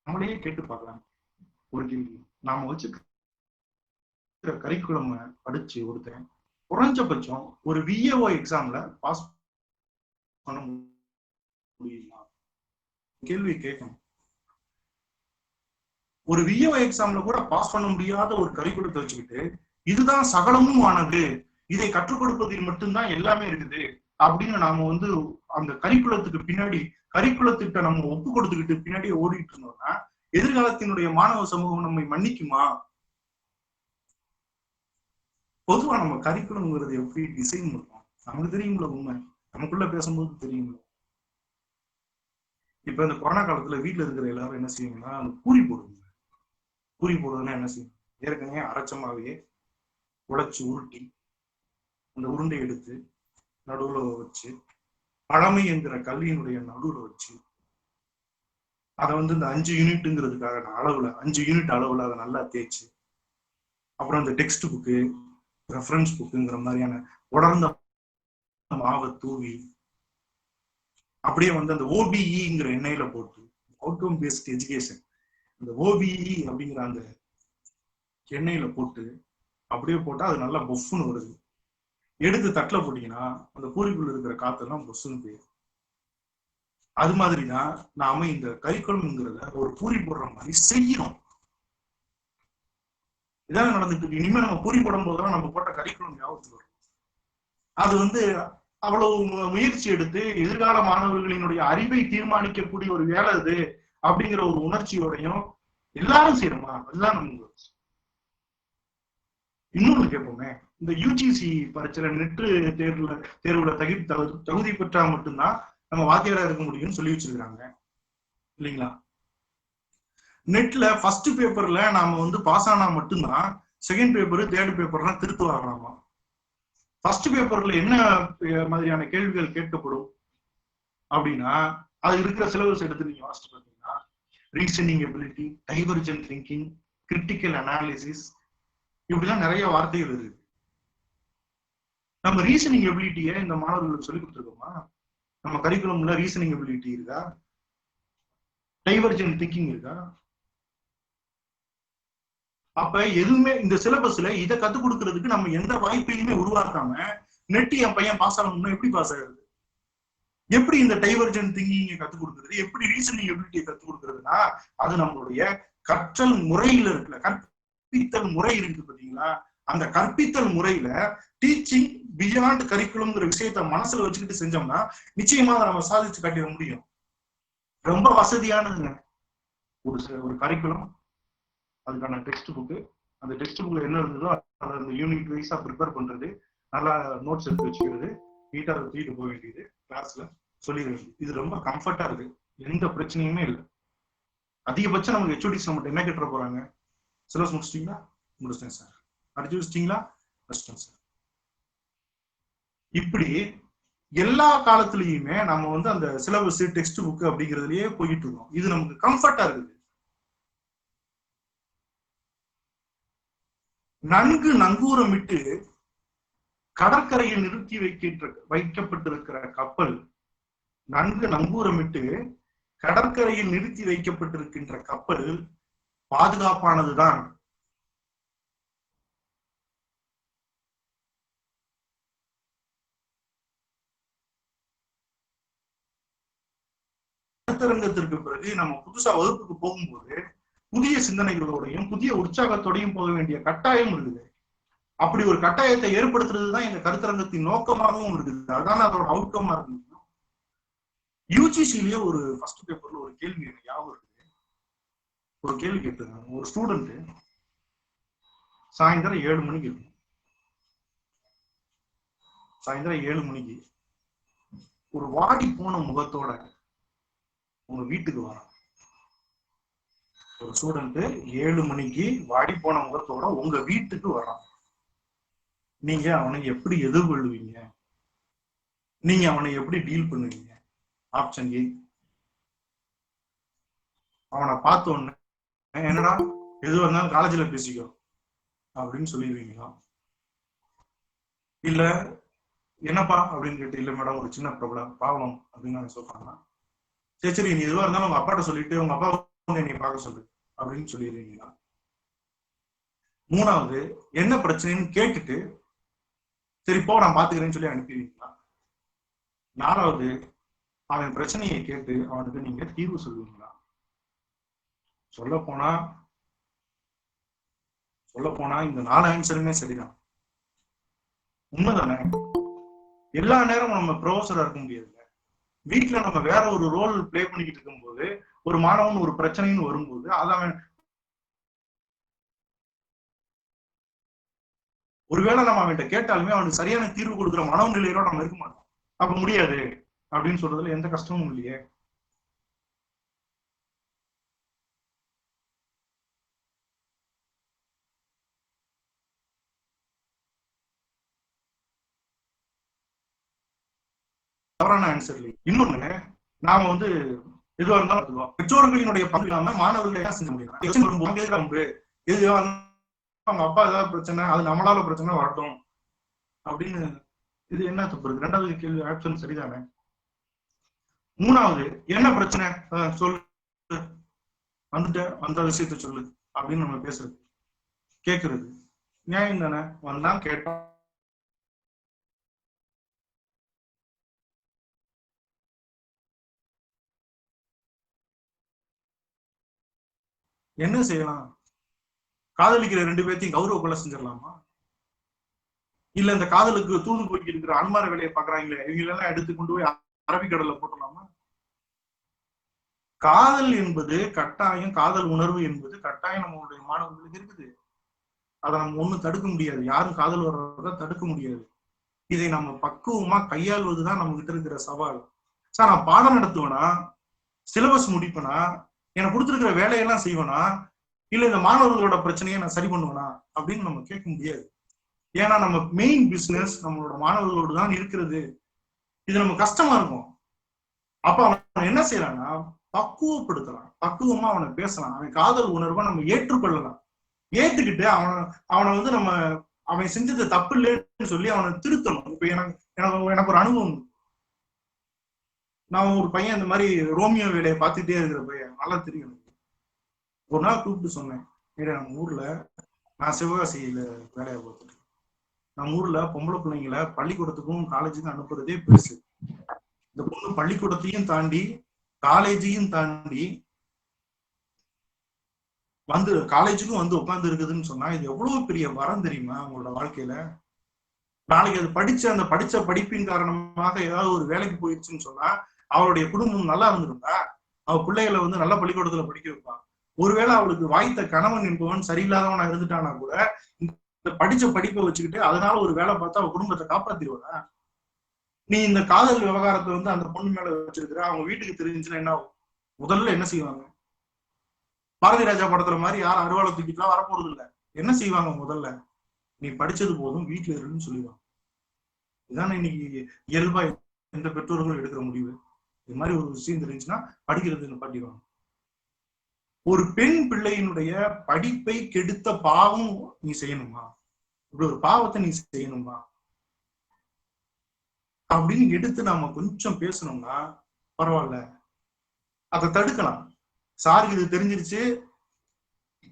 நம்மளையே கேட்டு பார்க்கலாம் ஒரு கேள்வி. நாம வச்சுக்கிற கரிக்குலம் படிச்சு ஒருத்தன் குறைஞ்சபட்சம் ஒரு விஏஓ எக்ஸாம்ல பாஸ் பண்ண முடியுமா? கேள்வி கேட்கணும். ஒரு விஏஓ எக்ஸாம்ல கூட பாஸ் பண்ண முடியாத ஒரு கரிக்குலத்தை வச்சுக்கிட்டு இதுதான் சகலமும் ஆனது, இதை கற்றுக் கொடுப்பதில் மட்டும்தான் எல்லாமே இருக்குது அப்படின்னு நாம அந்த கரிக்குலத்துக்கு பின்னாடி கரிக்குலத்திட்ட நம்ம ஒப்பு கொடுத்துக்கிட்டு பின்னாடியே ஓடிட்டு இருந்தோம்னா எதிர்காலத்தினுடைய மாணவ சமூகம் நம்மை மன்னிக்குமா? பொதுவா நம்ம கரிக்குலம்ங்கிறது எப்படி டிசைன் பண்ணுவோம் நமக்கு தெரியும்ல, உண்மை நமக்குள்ள பேசும்போது தெரியும்ல. இப்ப இந்த கொரோனா காலத்துல வீட்டுல இருக்கிற எல்லாரும் என்ன செய்யணும்னா அந்த பூரி போடுவாங்க. பூரி போடுறதுன்னா என்ன செய்யணும், ஏற்கனவே அரைச்சமாவே உடைச்சு உருட்டி அந்த உருண்டை எடுத்து நடுவுல வச்சு, பழமை என்கிற கல்வியினுடைய நடுவுல வச்சு, அதை வந்து இந்த 5 யூனிட்ங்கிறதுக்காக அளவுல 5 யூனிட் அளவுல அதை நல்லா தேய்ச்சு, அப்புறம் இந்த டெக்ஸ்ட் புக்கு, ரெஃபரன்ஸ் புக்குங்கிற மாதிரியான உடர்ந்த மாவை தூவி, அப்படியே வந்து அந்த ஓபிஇங்கிற எண்ணெயில போட்டு, அவுட்கம் பேஸ்ட் எஜுகேஷன், அந்த ஓபிஇ அப்படிங்கிற அந்த எண்ணெயில போட்டு அப்படியே போட்டா அது நல்லா பொஃப்னு வருது. எடுத்து தட்டுல போட்டீங்கன்னா அந்த பூரிக்குள்ள இருக்கிற காத்தெல்லாம் பொஸ்ஸுன்னு போயிடும். அது மாதிரிதான் நாம இந்த கரிக்குலம்ங்கிறத ஒரு பூரி போடுற மாதிரி செய்யணும். இதான் நடந்துட்டு இருக்கு. இனிமே நம்ம பூரி போடும் போதெல்லாம் நம்ம போட்ட கரிக்குலம் ஞாபகத்துக்கு வரும். அது வந்து அவ்வளவு முயற்சி எடுத்து எதிர்கால மாணவர்களினுடைய அறிவை தீர்மானிக்கக்கூடிய ஒரு வேலை அது அப்படிங்கிற ஒரு உணர்ச்சியோடையும் எல்லாரும் செய்யணுமா, அதுதான் நம்ம. இன்னொன்னு கேட்போமே, இந்த யூஜிசி பரீட்சையில நெட்டு தேர்வுல தகுதி பெற்றா மட்டும்தான் நம்ம வாத்தியாரா இருக்க முடியும்னு சொல்லி வச்சிருக்காங்க இல்லைங்களா? நெட்ல ஃபர்ஸ்ட் பேப்பர்ல நாம வந்து பாஸ் ஆனா மட்டும்தான் செகண்ட் பேப்பர் தேர்ட் பேப்பர்லாம் திருத்து வரலாமா? ஃபர்ஸ்ட் பேப்பர்ல என்ன மாதிரியான கேள்விகள் கேட்கப்படும் அப்படின்னா, அது இருக்கிற சிலபஸ் எடுத்து நீங்க வாசிச்சு பார்த்தீங்கன்னா, reasoning ability, divergent thinking, critical analysis, இப்படிலாம் நிறைய வார்த்தைகள் இருக்கு. நம்ம ரீசனிங் எபிலிட்டியை இந்த மாணவர்களுக்கு சொல்லி கொடுத்துருக்கோமா? நம்ம கரிக்குலம்ல ரீசனிங் எபிலிட்டி இருக்கா? டைவர்ஜென்ட் திங்கிங் இருக்கா? அப்ப எதுவுமே இந்த சிலபஸ்ல இதை கத்துக் கொடுக்கறதுக்கு நம்ம எந்த வாய்ப்பையுமே உருவாக்காம நெட் என் பையன் பாஸ் ஆகணும்னா எப்படி பாஸ் ஆகுது? எப்படி இந்த டைவர்ஜென்ட் திங்கிங்கை கத்துக் கொடுக்கறது, எப்படி ரீசனிங் எபிலிட்டியை கத்துக் கொடுக்கறதுன்னா அது நம்மளுடைய கற்றல் முறையில இருக்குல்ல, கற்பித்தல் முறை இருக்கு பாத்தீங்களா? அந்த கற்பித்தல் முறையில டீச்சிங் பியாண்ட் கரிக்குலம்ங்கிற விஷயத்த மனசுல வச்சுக்கிட்டு செஞ்சோம்னா நிச்சயமா அதை நம்ம சாதிச்சு காட்டிட முடியும். ரொம்ப வசதியானதுங்க. ஒரு கரிக்குலம், அதுக்கான டெக்ஸ்ட் புக்கு, அந்த டெக்ஸ்ட் புக்ல என்ன இருந்ததோ அதை அந்த யூனிட் வைஸா ப்ரிப்பேர் பண்றது, நல்லா நோட்ஸ் எடுத்து வச்சுக்கிறது, நீட்டா அதை தூக்கிட்டு போக வேண்டியது, கிளாஸ்ல சொல்லிடுறது. இது ரொம்ப கம்ஃபர்ட்டா இருக்கு, எந்த பிரச்சனையுமே இல்லை. அதிகபட்சம் நமக்கு ஹெச்ஓடிஸ் நம்மகிட்ட என்ன கேட்டுற போறாங்க, சிலபஸ் முடிச்சிட்டீங்களா? முடிச்சிட்டேன் சார். அடிச்சு வச்சிட்டீங்களா? வச்சிட்டேன் சார். இப்படி எல்லா காலத்திலயுமே நம்ம வந்து அந்த சிலபஸ் டெக்ஸ்ட் புக் அப்படிங்கிறதுலயே போயிட்டு இருக்கோம். இது நமக்கு கம்ஃபர்ட்டா இருக்குது. நன்கு நங்கூரமிட்டு கடற்கரையில் நிறுத்தி வைக்கப்பட்டிருக்கிற கப்பல், நன்கு நங்கூரமிட்டு கடற்கரையில் நிறுத்தி வைக்கப்பட்டிருக்கின்ற கப்பல் பாதுகாப்பானதுதான். கருத்தரங்கத்திற்கு பிறகு நம்ம புதுசா வகுப்புக்கு போகும்போது புதிய சிந்தனைகளோடையும் புதிய உற்சாகத்தோடையும் போக வேண்டிய கட்டாயம் இருக்குது. அப்படி ஒரு கட்டாயத்தை ஏற்படுத்துறதுதான் இந்த கருத்தரங்கத்தின் நோக்கமாகவும் இருக்குது. அதான் அதோட அவுட்கமா இருக்கு. யூஜிசிலேயே ஒரு ஃபர்ஸ்ட் பேப்பர்ல ஒரு கேள்வி எனக்கு ஞாபகம் இருக்குது. ஒரு கேள்வி கேட்டிருக்காங்க. ஒரு ஸ்டூடெண்ட் சாயந்தரம் 7 மணிக்கு இருக்கும். சாயந்தரம் 7 மணிக்கு ஒரு வாடி போன முகத்தோட உங்க வீட்டுக்கு வரான். ஒரு ஸ்டூடெண்ட் 7 மணிக்கு வாடி போன முகத்தோட உங்க வீட்டுக்கு வரான். நீங்க அவனை எப்படி எதிர்கொள்வீங்க? நீங்க அவனை எப்படி டீல் பண்ணுவீங்க? ஆப்ஷன் ஏ, அவனை பார்த்த உடனே என்னடா எது வந்தாலும் காலேஜ்ல பேசிக்கோ அப்படின்னு சொல்லிடுவீங்களா? இல்ல என்னப்பா அப்படின்னு கேட்டு, இல்ல மேடம் ஒரு சின்ன ப்ராப்ளம் அப்படின்னு சொல்றாங்கன்னா, சரி சரி நீ எதுவா இருந்தாலும் உங்க அப்பாட்ட சொல்லிட்டு உங்க அப்பா வந்து என்னை பார்க்க சொல்லு அப்படின்னு சொல்லிடுவீங்களா? மூணாவது, என்ன பிரச்சனைன்னு கேட்டுட்டு சரி போ நான் பாத்துக்கிறேன்னு சொல்லி அனுப்பிடுவீங்களா? நாலாவது, அவன் பிரச்சனையை கேட்டு அவனுக்கு நீங்க தீர்வு சொல்லுவீங்களா? சொல்ல போனா இந்த 4 ஆன்சருமே சரிதான். உண்மைதானே? எல்லா நேரமும் நம்ம ப்ரொஃபஸரா இருக்க முடியாது. வீட்டுல நம்ம வேற ஒரு ரோல் பிளே பண்ணிக்கிட்டு இருக்கும்போது ஒரு மாணவன் ஒரு பிரச்சனைன்னு வரும்போது அதை அவன் ஒருவேளை நம்ம அவன்கிட்ட கேட்டாலுமே அவனுக்கு சரியான தீர்வு கொடுக்குற மனநிலையோட நம்ம இருக்க மாட்டோம். அப்ப முடியாது அப்படின்னு சொல்றதுல எந்த கஷ்டமும் இல்லையே. தவறான ஆன்சர் இல்லை. இன்னொன்னு, நாம வந்து எதுவா இருந்தாலும் பெற்றோர்களினுடைய பங்கு இல்லாம மாணவர்கள் என்ன செஞ்ச முடியும்? இது அவங்க அப்பா ஏதாவது பிரச்சனை, அது நம்மளால பிரச்சனை வரட்டும் அப்படின்னு, இது என்ன தப்பு இருக்கு? ரெண்டாவது கேள்வி ஆப்ஷன் சரிதானே. மூணாவது, என்ன பிரச்சனை சொல்லு, வந்துட்ட வந்த விஷயத்த சொல்லு அப்படின்னு நம்ம பேசுறது, கேட்கறது நியாயம் தானே. வந்தா கேட்டோம், என்ன செய்யலாம்? காதலிக்கிற 2 பேர்த்தையும் கௌரவ கொலை செஞ்சிடலாமா? இல்ல இந்த காதலுக்கு தூது போய் இருக்கிற அனுமார வேலையை பாக்குறாங்களே, இவங்களெல்லாம் எடுத்து கொண்டு போய் அரபிக்கடல்ல போட்டலாமா? காதல் என்பது கட்டாயம், காதல் உணர்வு என்பது கட்டாயம் நம்மளுடைய மாணவர்களுக்கு இருக்குது. அதை நம்ம ஒண்ணும் தடுக்க முடியாது. யாரும் காதல் வர்றத தடுக்க முடியாது. இதை நம்ம பக்குவமா கையாள்வதுதான் நம்ம கிட்ட இருக்கிற சவால். சார், நான் பாடம் நடத்துவேனா, சிலபஸ் முடிப்பேனா, எனக்கு கொடுத்துருக்கிற வேலையெல்லாம் செய்வேனா, இல்ல இந்த மாணவர்களோட பிரச்சனையை நான் சரி பண்ணுவேனா அப்படின்னு நம்ம கேட்க முடியாது. ஏன்னா நம்ம மெயின் பிசினஸ் நம்மளோட மாணவர்களோடு தான் இருக்கிறது. இது நம்ம கஷ்டமா இருக்கும். அப்ப அவன் என்ன செய்யறான்னா, பக்குவப்படுத்தலாம், பக்குவமா அவனை பேசலாம், அவன் காதல் உணர்வை நம்ம ஏற்றுக்கொள்ளலாம். ஏத்துக்கிட்டு அவனை வந்து நம்ம அவன் செஞ்சது தப்பு இல்லைன்னு சொல்லி அவனை திருத்தணும். இப்ப எனக்கு ஒரு அனுபவம். நான் ஒரு பையன் இந்த மாதிரி ரோமியோ வேலையை பார்த்துட்டே இருக்கிற பையன், நல்லா தெரியும். ஒரு நாள் கூப்பிட்டு சொன்னேன், நம்ம ஊர்ல, நான் சிவகாசியில வேலையை பார்த்துட்டு, நம்ம ஊர்ல பொம்பளை பிள்ளைங்களை பள்ளிக்கூடத்துக்கும் காலேஜுக்கும் அனுப்புறதே பெருசு. இந்த பொண்ணு பள்ளிக்கூடத்தையும் தாண்டி காலேஜையும் தாண்டி வந்து காலேஜுக்கும் வந்து உட்கார்ந்து இருக்குதுன்னு சொன்னா இது எவ்வளவு பெரிய வரம் தெரியுமா அவங்களோட வாழ்க்கையில. நாளைக்கு அது அந்த படிச்ச படிப்பின் காரணமாக ஏதாவது ஒரு வேலைக்கு போயிடுச்சுன்னு சொன்னா அவளுடைய குடும்பம் நல்லா இருந்திருந்தா அவ பிள்ளைகளை வந்து நல்ல பள்ளிக்கூடத்துல படிக்க வைப்பான். ஒருவேளை அவளுக்கு வாய்த்த கணவன் என்பவன் சரியில்லாதவனா இருந்துட்டானா கூட இந்த படிச்ச படிப்பை வச்சுக்கிட்டு அதனால ஒரு வேலை பார்த்தா அவ குடும்பத்தை காப்பாத்திடுவா. நீ இந்த காதல் விவகாரத்தை வந்து அந்த பொண்ணு மேல வச்சிருக்கிற, அவங்க வீட்டுக்கு தெரிஞ்சுன்னா என்ன ஆகும்? முதல்ல என்ன செய்வாங்க? பாரதி ராஜா படத்துல மாதிரி யாரும் அருவாளை தூக்கிட்டுலாம் வரப்போறது இல்லை. என்ன செய்வாங்க? முதல்ல நீ படிச்சது போதும், வீட்டுல இருக்குன்னு சொல்லிடுவாங்க. இதானே இன்னைக்கு இயல்பா எந்த பெற்றோர்களும் எடுக்கிற முடிவு. இது மாதிரி ஒரு விஷயம் தெரிஞ்சுன்னா படிக்கிறது நிப்பாட்டிடுவாங்க. ஒரு பெண் பிள்ளையினுடைய படிப்பை கெடுத்த பாவம் நீ செய்யணுமா? இப்படி ஒரு பாவத்தை நீ செய்யணுமா அப்படின்னு எடுத்து நாம கொஞ்சம் பேசணும்னா பரவாயில்ல, அதை தடுக்கலாம். சாருக்கு இது தெரிஞ்சிருச்சு,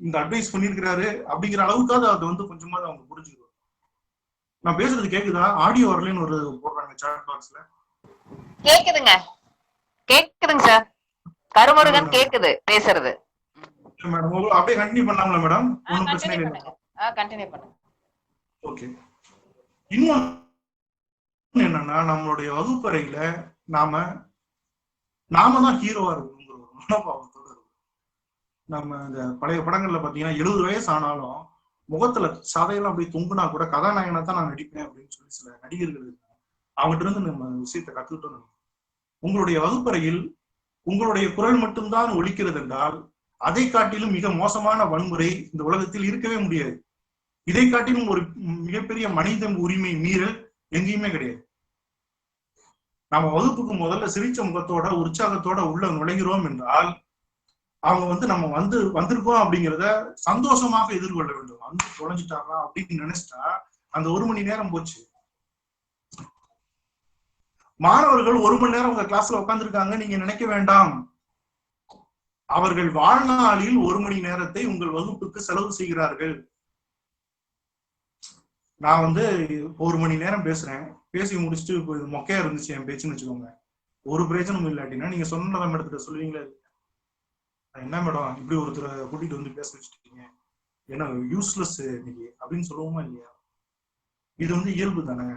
இந்த அட்வைஸ் பண்ணிருக்கிறாரு அப்படிங்கிற அளவுக்காவது அதை வந்து கொஞ்சமாவது அவங்க புரிஞ்சுக்குவாங்க. நான் பேசுறது கேக்குதா? ஆடியோ வரலன்னு ஒரு போடுறாங்க சாட் பாக்ஸ்ல. கேக்குதுங்க, கேக்குதுங்க சார். கருமுருகன் கேக்குது பேசுறது. மேடம் அப்படியே கண்டினியூ பண்ணலாம்ல மேடம்? ஒன்னும் பிரச்சனை இல்லை. கண்டினியூ பண்ணுங்க. ஓகே. இன்னொன்னு என்னன்னா, நம்மளுடைய வகுப்பறையில நாம தான் ஹீரோவா இருக்கணுங்கிற ஒரு மனோபாவத்தோட இருக்கும். நம்ம இந்த பழைய படங்கள்ல பாத்தீங்கன்னா 70 வயசு ஆனாலும் முகத்துல சதையெல்லாம் அப்படி தொங்குனா கூட கதாநாயகனை தான் நான் நடிப்பேன் அப்படின்னு சொல்லி சில நடிகர்கள் இருக்காங்க. அவங்ககிட்ட இருந்து நம்ம விஷயத்தை கத்துக்கிட்டோம். உங்களுடைய வகுப்பறையில் உங்களுடைய குரல் மட்டும்தான் ஒலிக்கிறது என்றால் அதை காட்டிலும் மிக மோசமான வன்முறை இந்த உலகத்தில் இருக்கவே முடியாது. இதை காட்டிலும் ஒரு மிகப்பெரிய மனித உரிமை மீறல் எங்கேயுமே கிடையாது. நம்ம வகுப்புக்கு முதல்ல சிரிச்ச முகத்தோட உற்சாகத்தோட உள்ள நுழைகிறோம் என்றால் அவங்க வந்து நம்ம வந்திருக்கோம் அப்படிங்கிறத சந்தோஷமாக எதிர்கொள்ள வேண்டும். வந்து தொலைஞ்சிட்டாரா அப்படின்னு நினைச்சிட்டா அந்த 1 மணி நேரம் போச்சு. மாணவர்கள் 1 மணி நேரம் உங்க கிளாஸ்ல உட்கார்ந்துருக்காங்க நீங்க நினைக்க வேண்டாம். அவர்கள் வாழ்நாளில் 1 மணி நேரத்தை உங்கள் வகுப்புக்கு செலவு செய்கிறார்கள். நான் வந்து 1 மணி நேரம் பேசுறேன், பேசி முடிச்சுட்டு மொக்கையா இருந்துச்சு என் பேச்சுன்னு வச்சுக்கோங்க, ஒரு பிரயோஜனம் இல்லாட்டினா நீங்க சொன்னதை மேடத்திட்ட சொல்லுவீங்களா? என்ன மேடம் இப்படி ஒருத்தரை கூட்டிட்டு வந்து பேச வச்சுட்டீங்க, ஏன்னா யூஸ்லெஸ் இன்னைக்கு அப்படின்னு சொல்லுவோமா இல்லையா? இது வந்து இயல்பு தானே.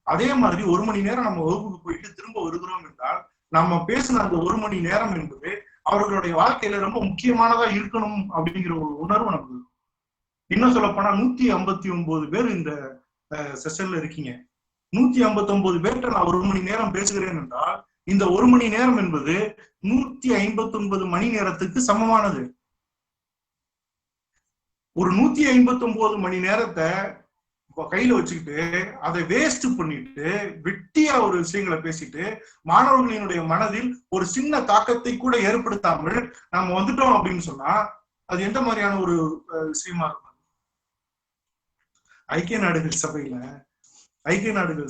அதே மாதிரி 1 மணி நேரம் நம்ம வகுப்புக்கு போயிட்டு திரும்ப வருகிறோம் என்றால் நம்ம பேசின அந்த 1 மணி நேரம் என்பது அவர்களுடைய வாழ்க்கையில ரொம்ப முக்கியமானதா இருக்கணும் அப்படிங்கிற ஒரு உணர்வு நமக்கு. இன்னும் சொல்ல போனா 159 பேர் இந்த செஷன்ல இருக்கீங்க. 159 பேர்கிட்ட நான் 1 மணி நேரம் பேசுகிறேன் என்றால் இந்த 1 மணி நேரம் என்பது 159 மணி நேரத்துக்கு சமமானது. ஒரு 159 மணி நேரத்தை கையில வச்சுக்கிட்டு அதை வேஸ்ட் பண்ணிட்டு வெட்டியா ஒரு விஷயங்களை பேசிட்டு மாணவர்களினுடைய மனதில் ஒரு சின்ன தாக்கத்தை கூட ஏற்படுத்தாமல் நம்ம வந்துட்டோம் அப்படின்னு சொன்னா அது எந்த மாதிரியான ஒரு விஷயமா இருக்கும்? ஐக்கிய நாடுகள்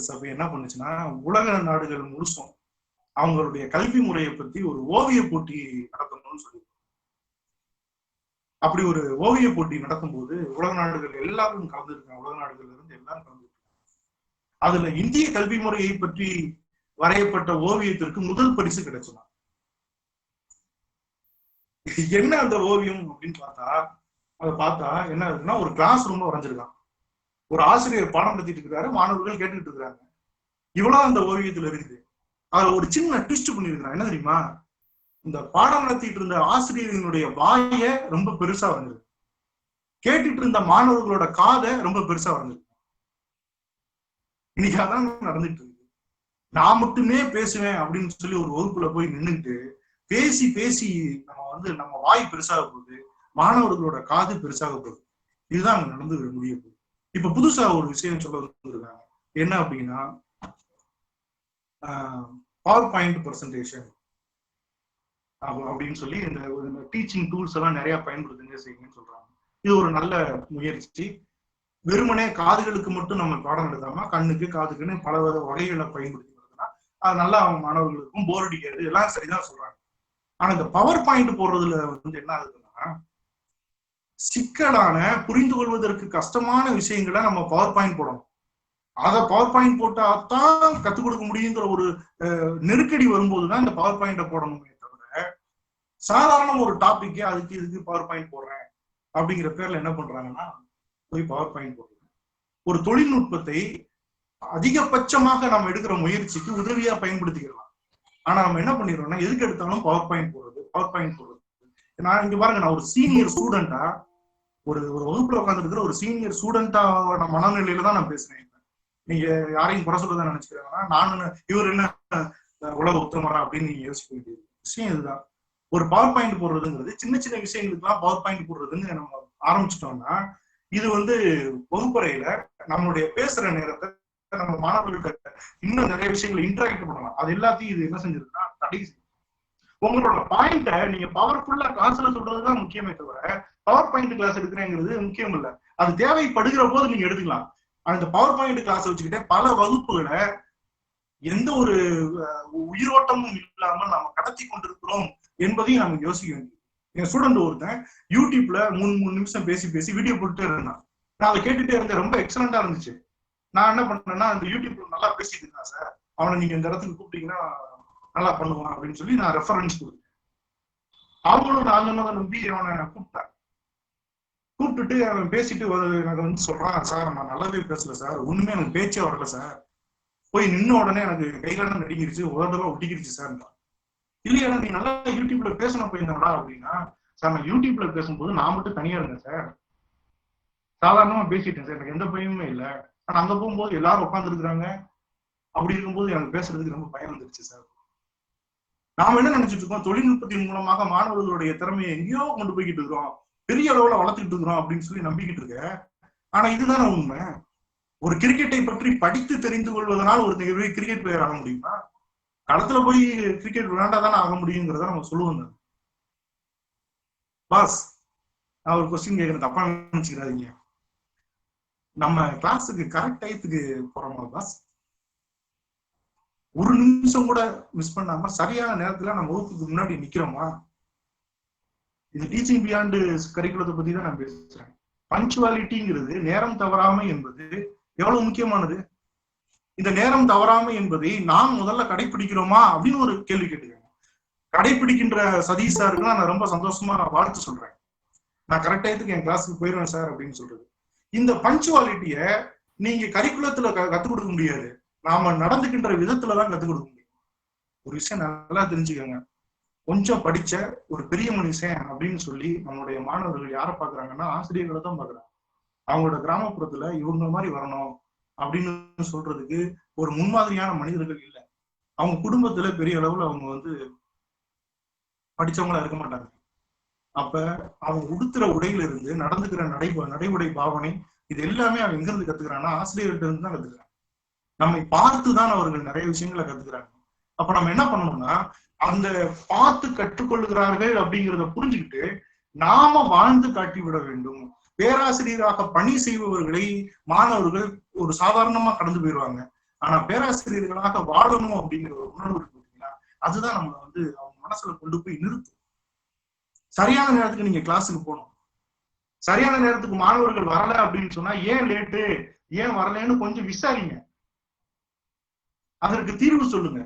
சபை என்ன பண்ணுச்சுன்னா உலக நாடுகள் முழுசும் அவங்களுடைய கல்வி முறையை பத்தி ஒரு ஓவிய போட்டி நடத்தணும்னு சொல்லி, அப்படி ஒரு ஓவிய போட்டி நடத்தும் போது உலக நாடுகள் எல்லாரும் கலந்துருக்காங்க. உலக நாடுகள்ல இருந்து எல்லாரும் கலந்துருக்காங்க. அதுல இந்திய கல்வி முறையை பற்றி வரையப்பட்ட ஓவியத்திற்கு முதல் பரிசு கிடைச்சலாம். என்ன அந்த ஓவியம் அப்படின்னு பார்த்தா என்ன இருக்குன்னா ஒரு கிளாஸ் ரூம்ல வரைஞ்சிருக்கான். ஒரு ஆசிரியர் பாடம் நடத்திட்டு இருக்கிறாரு, மாணவர்கள் கேட்டுக்கிட்டு இருக்கிறாங்க. இவ்வளவு அந்த ஓவியத்துல இருக்குது. அதுல ஒரு சின்ன ட்விஸ்ட் பண்ணிருக்கிறான். என்ன தெரியுமா? இந்த பாடம் நடத்திட்டு இருந்த ஆசிரியர்களுடைய வாயை ரொம்ப பெருசா வந்தது, கேட்டுட்டு இருந்த மாணவர்களோட காதை ரொம்ப பெருசா வந்தது. இன்னைக்கு அதான் நடந்துட்டு இருக்கு. நான் மட்டுமே பேசுவேன் அப்படின்னு சொல்லி ஒரு வகுப்புல போய் நின்றுட்டு பேசி பேசி நம்ம வாய் பெருசாக போகுது, மாணவர்களோட காது பெருசாக போகுது. இதுதான் அங்க நடந்து முடிய போகுது. இப்ப புதுசா ஒரு விஷயம் சொல்ல வந்துருக்காங்க. என்ன அப்படின்னா பவர் பாயிண்ட் பிரசன்டேஷன் அப்படின்னு சொல்லி இந்த டீச்சிங் டூல்ஸ் எல்லாம் நிறைய பயன்படுத்துங்க செய்யுங்கன்னு சொல்றாங்க. இது ஒரு நல்ல முயற்சி. வெறுமனே காதுகளுக்கு மட்டும் நம்ம பாடம் எடுக்காம கண்ணுக்கு காதுக்குன்னு பல வகைகளை பயன்படுத்தினா அது நல்லா அவங்க மாணவர்களுக்கும் போர் அடிக்காது, எல்லாம் சரிதான் சொல்றாங்க. ஆனா இந்த பவர் பாயிண்ட் போடுறதுல என்ன ஆகுதுன்னா சிக்கலான புரிந்து கொள்வதற்கு கஷ்டமான விஷயங்களை நம்ம பவர் பாயிண்ட் போடணும். அதை பவர் பாயிண்ட் போட்டாதான் கத்துக் கொடுக்க முடியுங்கிற ஒரு நெருக்கடி வரும்போதுதான் இந்த பவர் பாயிண்ட போடணுமே தவிர சாதாரண ஒரு டாபிக்கே அதுக்கு இதுக்கு பவர் பாயிண்ட் போடுறேன் அப்படிங்கிற பேர்ல என்ன பண்றாங்கன்னா போய் பவர் பாயிண்ட் போடுறது. ஒரு தொழில்நுட்பத்தை அதிகபட்சமாக நம்ம எடுக்கிற முயற்சிக்கு உதவியா பயன்படுத்திக்கலாம். ஆனா நம்ம என்ன பண்ணிடுறோம்னா எதுக்கு எடுத்தாலும் பவர் பாயிண்ட் போடுறது. நான் இங்க பாருங்க, நான் ஒரு சீனியர் ஸ்டூடெண்டா ஒரு வகுப்புல உட்கார்ந்து இருக்கிற ஒரு சீனியர் ஸ்டூடெண்டான மனநிலையில தான் நான் பேசுறேன். நீங்க யாரையும் குறை சொல்றதா நினைச்சுக்கிறாங்கன்னா இவர் என்ன உலக உத்தமரா அப்படின்னு நீங்க யோசிக்க வேண்டியது விஷயம் இதுதான். ஒரு பவர் பாயிண்ட் போடுறதுங்கிறது சின்ன சின்ன விஷயங்களுக்கு எல்லாம் பவர் பாயிண்ட் போடுறதுன்னு நம்ம ஆரம்பிச்சிட்டோம்னா இது வகுப்பறையில நம்மளுடைய பேசுற நேரத்தை நம்ம மாணவர்கள்ட்ட இன்னும் நிறைய விஷயங்களை இன்டராக்ட் பண்ணலாம். அது எல்லாத்தையும் இது என்ன செஞ்சிருக்குன்னா தடை செய்யும். உங்களோட பாயிண்ட நீங்க பவர்ஃபுல்லா கிளாஸ்ல சொல்றதுதான் முக்கியமே தவிர பவர் பாயிண்ட் கிளாஸ் எடுக்கிறேங்கிறது முக்கியம் இல்லை. அது தேவைப்படுகிற போது நீங்க எடுத்துக்கலாம். அந்த பவர் பாயிண்ட் கிளாஸ் வச்சுக்கிட்டே பல வகுப்புகளை எந்த ஒரு உயிரோட்டமும் இல்லாமல் நாம கடத்தி கொண்டிருக்கிறோம் என்பதையும் நம்ம யோசிக்க வேண்டியது. என் ஸ்டூடெண்ட் ஒருத்தன் யூடியூப்ல 3 நிமிஷம் பேசி வீடியோ போட்டுட்டே இருந்தான். நான் அதை கேட்டுட்டே இருந்தேன், ரொம்ப எக்ஸலண்டா இருந்துச்சு. நான் என்ன பண்ணேன்னா அந்த யூடியூப்ல நல்லா பேசிட்டு இருக்கான் சார், அவனை நீங்க இந்த இடத்துக்கு கூப்பிட்டீங்கன்னா நல்லா பண்ணுவான் அப்படின்னு சொல்லி நான் ரெஃபரன்ஸ் கொடுத்தேன். அவங்களும் நான் சொன்னதை நம்பி அவனை கூப்பிட்டுட்டு அவன் பேசிட்டு எனக்கு சொல்றான், சார் நான் நல்லாவே பேசல சார், ஒண்ணுமே எனக்கு பேச்சே வரல சார், போய் நின்ன உடனே எனக்கு கைகாலம் நடிங்கிருச்சு, உதடெல்லாம் ஒட்டிக்கிருச்சு சார். இல்லையா நீ நல்லா யூடியூப்ல பேசணும் போயிருந்தா அப்படின்னா, சார் நான் யூடியூப்ல பேசும்போது நான் மட்டும் தனியா இருந்தேன் சார், சாதாரணமா பேசிட்டேன் சார், எனக்கு எந்த பயமுமே இல்லை. ஆனா அங்க போகும்போது எல்லாரும் உட்கார்ந்து இருக்கிறாங்க, அப்படி இருக்கும்போது எனக்கு பேசுறதுக்கு ரொம்ப பயம் வந்துருச்சு சார். நாம என்ன நினைச்சிட்டு இருக்கோம், தொழில்நுட்பத்தின் மூலமாக மாணவர்களுடைய திறமையை எங்கேயோ கொண்டு போய்கிட்டு இருக்கிறோம், பெரிய அளவுல வளர்த்துக்கிட்டு இருக்கிறோம் அப்படின்னு சொல்லி நம்பிக்கிட்டு இருக்க. ஆனா இதுதானே உண்மை. ஒரு கிரிக்கெட்டை பற்றி படித்து தெரிந்து கொள்வதனால் ஒரு கிரிக்கெட் பிளேயர் ஆக முடியுமா? களத்துல போய் கிரிக்கெட் விளையாண்டாதானே ஆக முடியுங்கிறத நம்ம சொல்லுவோம். பாஸ், நான் ஒரு கொஸ்டின் கேட்கறேன், தப்பா நினைச்சுக்கிறாதீங்க. நம்ம கிளாஸுக்கு கரெக்ட் டயத்துக்கு போறோமா பாஸ்? ஒரு நிமிஷம் கூட மிஸ் பண்ணாம சரியான நேரத்துல நம்ம வகுப்புக்கு முன்னாடி நிக்கிறோமா? இது டீச்சிங் பியாண்ட் கரிக்குலத்தை பத்தி தான் நான் பேசுறேன். பஞ்சுவாலிட்டிங்கிறது, நேரம் தவறாமை என்பது எவ்வளவு முக்கியமானது. இந்த நேரம் தவறாமை என்பதை நாம் முதல்ல கடைபிடிக்கிறோமா அப்படின்னு ஒரு கேள்வி கேட்டுக்கோங்க. கடைபிடிக்கின்ற சதீஷ் சாருக்கு நான் ரொம்ப சந்தோஷமா வாழ்த்து சொல்றேன். நான் கரெக்ட் டயத்துக்கு என் கிளாஸுக்கு போயிடுவேன் சார் அப்படின்னு சொல்றது. இந்த பஞ்சுவாலிட்டிய நீங்க கரிக்குலத்துல கத்துக் கொடுக்க முடியாது, நாம நடந்துக்கின்ற விதத்துலதான் கத்துக் கொடுக்க முடியும். ஒரு விஷயம் நல்லா தெரிஞ்சுக்கோங்க, கொஞ்சம் படிச்ச ஒரு பெரிய மனுஷன் அப்படின்னு சொல்லி நம்மளுடைய மாணவர்கள் யாரை பாக்குறாங்கன்னா ஆசிரியர்களை தான் பாக்குறாங்க. அவங்களோட கிராமப்புறத்துல இவங்க மாதிரி வரணும் அப்படின்னு சொல்றதுக்கு ஒரு முன்மாதிரியான மனிதர்கள் இல்லை. அவங்க குடும்பத்துல பெரிய அளவுல அவங்க படிச்சவங்களா இருக்க மாட்டாங்க. அப்ப அவங்க உடுத்துற உடையில இருந்து நடந்துக்கிற நடைமுறை பாவனை இது எல்லாமே அவன் எங்க இருந்து கத்துக்கிறான்னா ஆசிரியர்கிட்ட இருந்து தான் கத்துக்கிறான். நம்மை பார்த்துதான் அவர்கள் நிறைய விஷயங்களை கத்துக்கிறாங்க. அப்ப நம்ம என்ன பண்ணணும்னா அந்த பார்த்து கற்றுக்கொள்கிறார்கள் அப்படிங்கிறத புரிஞ்சுக்கிட்டு நாம வாழ்ந்து காட்டி விட வேண்டும். பேராசிரியராக பணி செய்பவர்களை மாணவர்கள் ஒரு சாதாரணமா கடந்து போயிடுவாங்க. ஆனா பேராசிரியர்களாக வாழணும் அப்படிங்கிற ஒரு உணர்வு இருக்கு பார்த்தீங்களா, அதுதான் நம்மளை அவங்க மனசுல கொண்டு போய் நிறுத்தும். சரியான நேரத்துக்கு நீங்க கிளாஸுக்கு போகணும். சரியான நேரத்துக்கு மாணவர்கள் வரல அப்படின்னு சொன்னா ஏன் லேட்டு, ஏன் வரலன்னு கொஞ்சம் விசாரிங்க. அதற்கு தீர்வு சொல்லுங்க.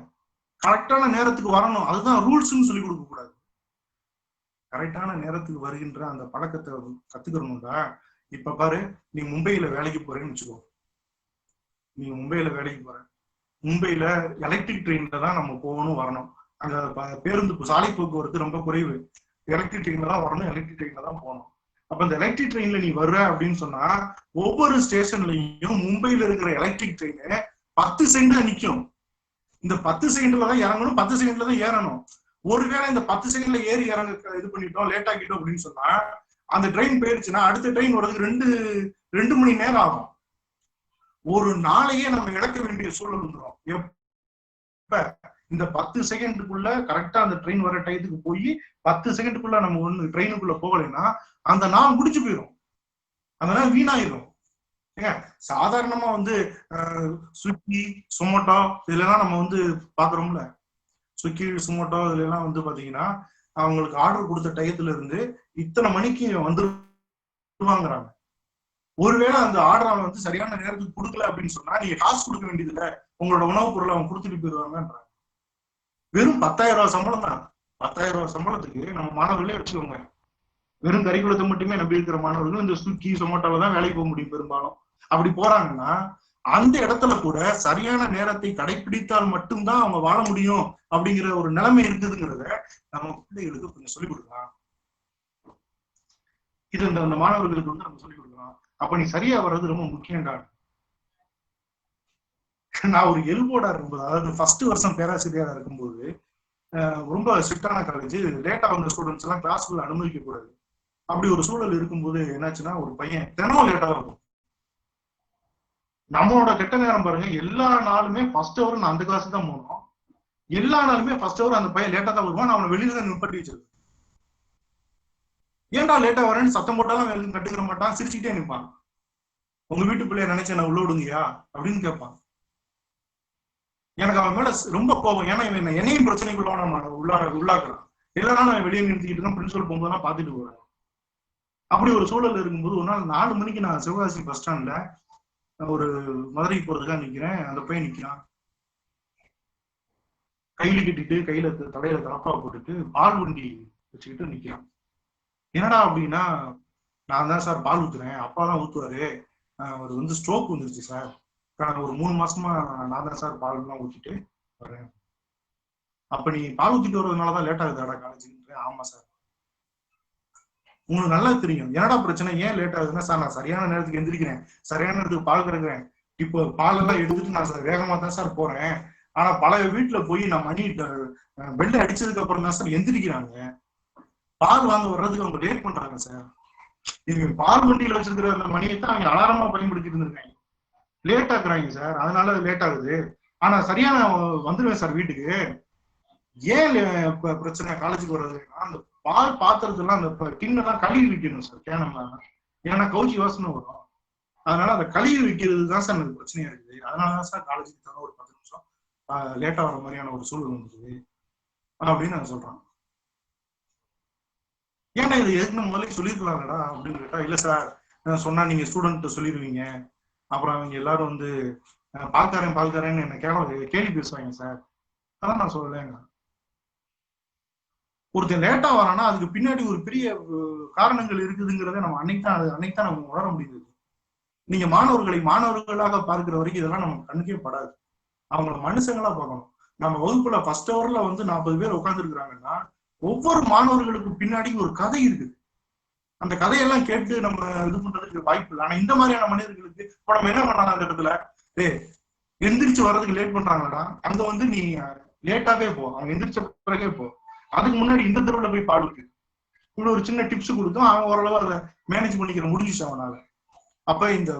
கரெக்டான நேரத்துக்கு வரணும், அதுதான் ரூல்ஸ்ன்னு சொல்லி கொடுக்க கூடாது. கரெக்டான நேரத்துக்கு வருகின்ற அந்த பழக்கத்தை கத்துக்கணும்டா. இப்ப பாரு, நீ மும்பையில வேலைக்கு போறேன்னு வச்சுக்கோ. நீ மும்பையில வேலைக்கு போற, மும்பையில எலக்ட்ரிக் ட்ரெயின்ல தான் நம்ம போகணும் வரணும். அங்க பேருந்து சாலை போக்குவரத்து ரொம்ப குறைவு. எலக்ட்ரிக் ட்ரெயின்ல தான் வரணும், எலக்ட்ரிக் ட்ரெயின்ல தான் போகணும். அப்ப இந்த எலக்ட்ரிக் ட்ரெயின்ல நீ வர்ற அப்படின்னு சொன்னா ஒவ்வொரு ஸ்டேஷன்லயும் மும்பையில இருக்கிற எலக்ட்ரிக் ட்ரெயின் 10 செகண்ட்ல நிக்கும். இந்த 10 செகண்ட்ல தான் இறங்கணும், 10 செகண்ட்ல தான் ஏறணும். ஒருவேளை இந்த 10 செகண்ட்ல ஏறி இறங்க இது பண்ணிட்டோம், லேட் ஆக்கிட்டோம் அப்படின்னு சொன்னா அந்த ட்ரெயின் போயிடுச்சுன்னா அடுத்த ட்ரெயின் வர்றதுக்கு 2 மணி நேரம் ஆகும். ஒரு நாளையே நம்ம இழக்க வேண்டிய சூழல் வந்துடும். எப்ப இந்த 10 செகண்டுக்குள்ள கரெக்டா அந்த ட்ரெயின் வர டயத்துக்கு போய் 10 செகண்டுக்குள்ள நம்ம ட்ரெயினுக்குள்ள போகலைன்னா அந்த நாள் முடிச்சு போயிடும், அந்த நாள் வீணாயிரும். சாதாரணமா ஸ்விக்கி, சொமோட்டோ இதுல எல்லாம் நம்ம பாக்குறோம்ல. ஸ்விக்கி, சொமோட்டோ இதுல எல்லாம் பாத்தீங்கன்னா அவங்களுக்கு ஆர்டர் கொடுத்த டயத்துல இருந்து இத்தனை மணிக்கு வந்துருவாங்கிறாங்க. ஒருவேளை அந்த ஆர்டர் சரியான நேரத்துக்கு கொடுக்கல அப்படின்னு சொன்னா நீங்க காசு கொடுக்க வேண்டியது இல்ல, உங்களோட உணவுப் பொருளை அவங்க கொடுத்துட்டு போயிருவாங்கன்றாங்க. வெறும் 10,000 ரூபாய் சம்பளம் தான். 10,000 ரூபாய் சம்பளத்துக்கு நம்ம மாணவர்களே வச்சுக்கோங்க, வெறும் கரிக்குலத்தை மட்டுமே நம்பி இருக்கிற மாணவர்கள் இந்த ஸ்விக்கி, சொமோட்டோல தான் வேலைக்கு போக முடியும் பெரும்பாலும். அப்படி போறாங்கன்னா அந்த இடத்துல கூட சரியான நேரத்தை கடைபிடித்தால் மட்டும்தான் அவங்க வாழ முடியும் அப்படிங்கிற ஒரு நிலைமை இருக்குதுங்கிறத நம்ம பிள்ளைகளுக்கு கொஞ்சம் சொல்லிக் கொடுக்கலாம். இது அந்த மாணவர்களுக்கு நம்ம சொல்லிக் கொடுக்கலாம். அப்ப நீ சரியா வர்றது ரொம்ப முக்கியம்டா. நான் ஒரு எல்போர்டா இருக்கும்போது, அதாவது ஃபர்ஸ்ட் வருஷம் பேராசிரியரா இருக்கும்போது ரொம்ப ஸ்ட்ரிக்டான காலேஜ், லேட்டா வந்த ஸ்டூடெண்ட்ஸ் எல்லாம் கிளாஸ்க்குள்ள அனுமதிக்க கூடாது. அப்படி ஒரு சூழல் இருக்கும்போது என்னாச்சுன்னா ஒரு பையன் தினமும் லேட்டா இருக்கும். நம்மளோட கெட்ட நேரம் பாருங்க, எல்லா நாளுமே ஃபர்ஸ்ட் ஹவர் நான் அந்த கிளாஸ் தான் போனோம். எல்லா நாளுமே ஃபர்ஸ்ட் ஹவர் அந்த பையன் லேட்டா தான் வருவான். அவனை வெளியில தான் நிப்பட்டி வச்சிருக்கேன். ஏன்டா லேட்டா வரேன்னு சத்தம் போட்டாலும் கட்டுக்கிற மாட்டான், சிரிச்சுக்கிட்டே நிற்பான். உங்க வீட்டு பிள்ளைய நினைச்சு என்ன உள்ள விடுங்கயா அப்படின்னு கேட்பான். எனக்கு அவன் மேல ரொம்ப கோபம். ஏன்னா இவன் என்னையும் பிரச்சனைக்குள்ள நம்ம உள்ளாக்குறான். எல்லாரும் நான் வெளியே நிறுத்திக்கிட்டு தான் பிரின்சிபல் போகும்போது பாத்துட்டு போறேன். அப்படி ஒரு சூழல் இருக்கும்போது ஒரு நாள் 4 மணிக்கு நான் சிவகாசி பஸ் ஸ்டாண்ட்ல ஒரு மதுரைக்கு போறதுக்காக நிக்கிறேன். அந்த பையன் நிக்கிறான், கையில கட்டிட்டு கையில தலையில தலப்பா போட்டுட்டு பால் வண்டி வச்சுக்கிட்டு நிக்கிறான். என்னடா அப்படின்னா, நான் தான் சார் பால் ஊத்துறேன், அப்பா தான் ஊத்துவாரு, அவர் ஸ்ட்ரோக் வந்துருச்சு சார், ஒரு 3 மாசமா நான் தான் சார் பால் எல்லாம் ஊத்திட்டு வரேன். அப்ப நீ பால் ஊத்திட்டு வர்றதுனாலதான் லேட் ஆகுதாடா காலேஜ்? ஆமா சார். உங்களுக்கு நல்லா தெரியும் என்னடா பிரச்சனை, ஏன் லேட் ஆகுதுன்னா, சார் நான் சரியான நேரத்துக்கு எந்திரிக்கிறேன், சரியான நேரத்துக்கு பால் கறக்குறேன், இப்போ பால் எல்லாம் எடுத்துட்டு நான் சார் வேகமா தான் சார் போறேன். ஆனா பழைய வீட்டுல போய் நான் மணி பெல்ல அடிச்சதுக்கு அப்புறம் தான் சார் எந்திரிக்கிறாங்க, பால் வாங்க வர்றதுக்கு அவங்க லேட் பண்றாங்க சார். நீங்க பால் வண்டியில வச்சிருக்கிற அந்த மணியை தான் அவங்க அலாரமா பயன்படுத்திட்டு இருந்திருக்காங்க, லேட் ஆக்குறாங்க சார், அதனால லேட் ஆகுது. ஆனா சரியான வந்துருவேன் சார் வீட்டுக்கு. ஏன் பிரச்சனை காலேஜுக்கு வர்றது? அந்த பால் பாத்திரத்தெல்லாம் அந்த டின்னெல்லாம் கழுவி வைக்கணும் சார், கேனெல்லாம், ஏன்னா கவுச்சி வாசனை வரும். அதனால அந்த கழுவி வைக்கிறது தான் சார் எனக்கு பிரச்சனையா இருக்குது. அதனாலதான் சார் காலேஜுக்கு தர ஒரு 10 நிமிஷம் லேட்டா வர மாதிரியான ஒரு சூழல் வந்துருது அப்படின்னு நான் சொல்றேன். ஏன்னா இது எதுக்கு முதல்ல சொல்லிருக்கலாம்டா அப்படின்னு கேட்டா, இல்ல சார் சொன்னா நீங்க ஸ்டூடெண்ட் சொல்லிடுவீங்க, அப்புறம் அவங்க எல்லாரும் பால்காரன்னு என்ன கேள்வி பேசுவாங்க சார், அதான் நான் சொல்லலைங்க. ஒருத்தர் லேட்டா வரானா அதுக்கு பின்னாடி ஒரு பெரிய காரணங்கள் இருக்குதுங்கிறத நம்ம அன்னைக்கு தான் நம்ம உணர முடியுது. நீங்க மாணவர்களாக பார்க்கிற வரைக்கும் இதெல்லாம் நமக்கு கண்ணுக்கே படாது. அவங்கள மனுஷங்களா பார்க்கணும். நம்ம வகுப்புல ஃபர்ஸ்ட் ஹவர்ல 40 பேர் உட்கார்ந்து இருக்கிறாங்கன்னா ஒவ்வொரு மாணவர்களுக்கு பின்னாடி ஒரு கதை இருக்குது. அந்த கதையெல்லாம் கேட்டு நம்ம இது பண்றதுக்கு வாய்ப்பு இல்லை. ஆனா இந்த மாதிரியான மனிதர்களுக்கு இப்ப நம்ம என்ன பண்ணலாம், அந்த இடத்துல எந்திரிச்சு வர்றதுக்கு லேட் பண்றாங்கடா, அங்க நீ லேட்டாவே போ, அவங்க எந்திரிச்ச பிறகே போ, அதுக்கு முன்னாடி இந்த தெருவுல போய் பாடுக்கு இப்படி ஒரு சின்ன டிப்ஸ் கொடுத்தோம், அவன் ஓரளவு அதை மேனேஜ் பண்ணிக்கிற முடிஞ்சிச்சு அவனால. அப்ப இந்த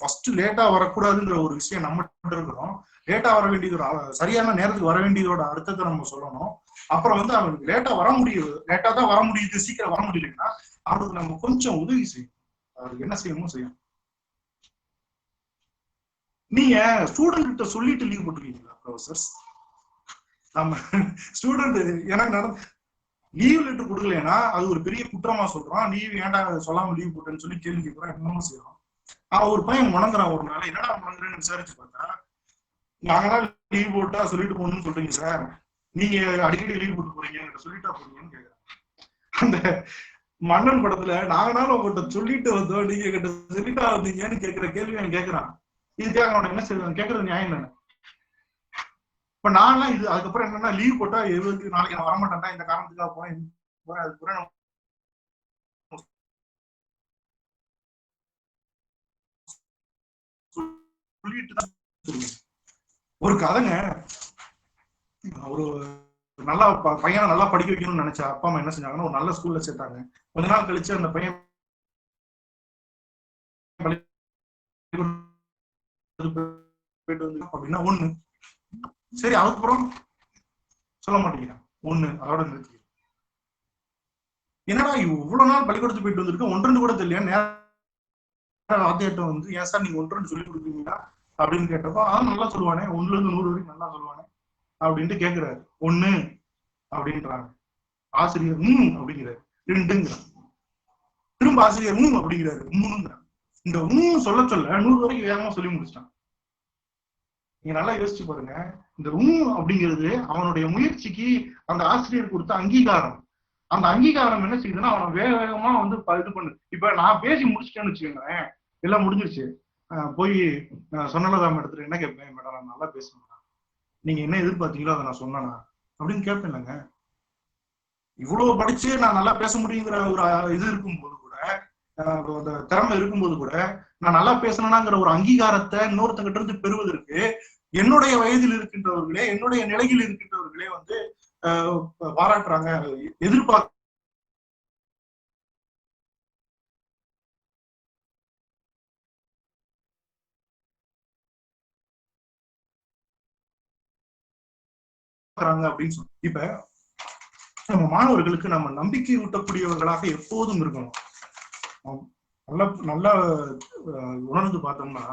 ஃபர்ஸ்ட் லேட்டா வரக்கூடாதுங்கிற ஒரு விஷயம் நம்ம இருக்கிறோம். லேட்டா வர வேண்டியது சரியான நேரத்துக்கு வர வேண்டியதோட அர்த்தத்தை நம்ம சொல்லணும். அப்புறம் வந்து அவனுக்கு லேட்டா வர முடியுது, லேட்டா தான் வர முடியுது, சீக்கிரம் வர முடியலன்னா அவனுக்கு நம்ம கொஞ்சம் உதவி செய்யணும். அவருக்கு என்ன செய்யணுமோ செய்யணும். நீங்க ஸ்டூடெண்ட் கிட்ட சொல்லிட்டு லீவ் போட்டுருக்கீங்களா ப்ரொஃபசர்ஸ்? நம்ம ஸ்டூடெண்ட் எனக்கு நடந்து லீவ் லெட்டர் கொடுக்கலன்னா அது ஒரு பெரிய குற்றமா சொல்றான். லீவ் ஏன்டா சொல்லாம லீவ் போட்டேன்னு சொல்லி கேள்வி கேட்கிறான். என்னமோ செய்யறான். ஒரு பையன் முணங்குறான். ஒரு நாள் என்னடா முணங்குறேன்னு விசாரிச்சு பார்த்தா, நாங்கதான் லீவ் போட்டா சொல்லிட்டு போகணும்னு சொல்றீங்க சார், நீங்க அடிக்கடி லீவ் போட்டு போறீங்க, சொல்லிட்டா போறீங்கன்னு கேக்குறான். அந்த மன்னன் படத்துல நாங்கனாலும் உங்கள்கிட்ட சொல்லிட்டு வந்தோம், நீங்க கிட்ட சொல்லிட்டா வந்தீங்கன்னு கேட்கிற கேள்வி அவன் கேட்கறான். இதுக்காக அவனை என்ன செய்வான்? கேட்கறது நியாயம் தானே? இப்ப நான்லாம் இது அதுக்கப்புறம் என்னன்னா, லீவ் போட்டா நாளைக்கு நான் வரமாட்டேன்டா, இந்த காரணத்துக்காக போறேன், அதுக்கப்புறம் ஒரு கதைங்க. ஒரு நல்லா பையனை நல்லா படிக்க வைக்கணும்னு நினைச்சா அப்பா அம்மா என்ன செஞ்சாங்கன்னா, ஒரு நல்ல ஸ்கூல்ல சேர்த்தாங்க. கொஞ்ச நாள் கழிச்சு அந்த பையன் போயிட்டு வந்து அப்படின்னா ஒண்ணு சரி, அதுக்கப்புறம் சொல்ல மாட்டேங்கிறான். ஒண்ணு அதோட நிறுத்தி. என்னடா இவ்வளவு நாள் பள்ளிக்கூடத்துக்கு போயிட்டு வந்திருக்கு, ஒன்று கூட தெரியல, வாத்தியாட்டம் வந்து ஏன் சார் நீங்க ஒன்று சொல்லி கொடுக்குறீங்களா அப்படின்னு கேட்டப்போ நல்லா சொல்லுவானே, 1ல இருந்து 100 வரைக்கும் நல்லா சொல்லுவானே அப்படின்ட்டு கேட்கிறாரு. 1 அப்படின்றாங்க. ஆசிரியர் அப்படிங்கிறாரு. 2ங்கிறான். திரும்ப ஆசிரியர் அப்படிங்கிறாரு. 3ங்கிறான். இந்த சொல்ல சொல்ல 100 வரைக்கும் வேகமா சொல்லி முடிச்சிட்டான். நீங்க நல்லா யோசிச்சு பாருங்க. இந்த அப்படிங்கிறது அவனுடைய முயற்சிக்கு அந்த ஆசிரியர் கொடுத்த அங்கீகாரம். அந்த அங்கீகாரம் என்ன செய்யுதுன்னா அவனை வேக வேகமா வந்து இது பண்ணு. இப்ப நான் பேசி முடிச்சிட்டேன்னு வச்சுக்கோங்களேன், எல்லாம் முடிஞ்சிருச்சு, போய் சொன்னலதா மேடத்துல என்ன கேட்பேன், மேடம் நான் நல்லா பேசுவேன், நீங்க என்ன எதிர்பார்த்தீங்களோ அதை நான் சொன்னேனா அப்படின்னு கேட்பேன். இல்லைங்க, இவ்வளவு படிச்சு நான் நல்லா பேச முடியுங்கிற ஒரு இது இருக்கும்போது கூட, அந்த திறமை இருக்கும்போது கூட, நான் நல்லா பேசணும்னாங்கிற ஒரு அங்கீகாரத்தை இன்னொருத்தங்கிட்ட இருந்து பெறுவதற்கு என்னுடைய வயதில் இருக்கின்றவர்களே, என்னுடைய நிலையில் இருக்கின்றவர்களே வந்து பாராட்டுறாங்க, எதிர்பார்க்க அப்படின்னு சொல்லி. இப்ப நம்ம மாணவர்களுக்கு நம்ம நம்பிக்கை ஊட்டக்கூடியவர்களாக எப்போதும் இருக்கணும். நல்லா நல்லா உணர்ந்து பார்த்தோம்னா,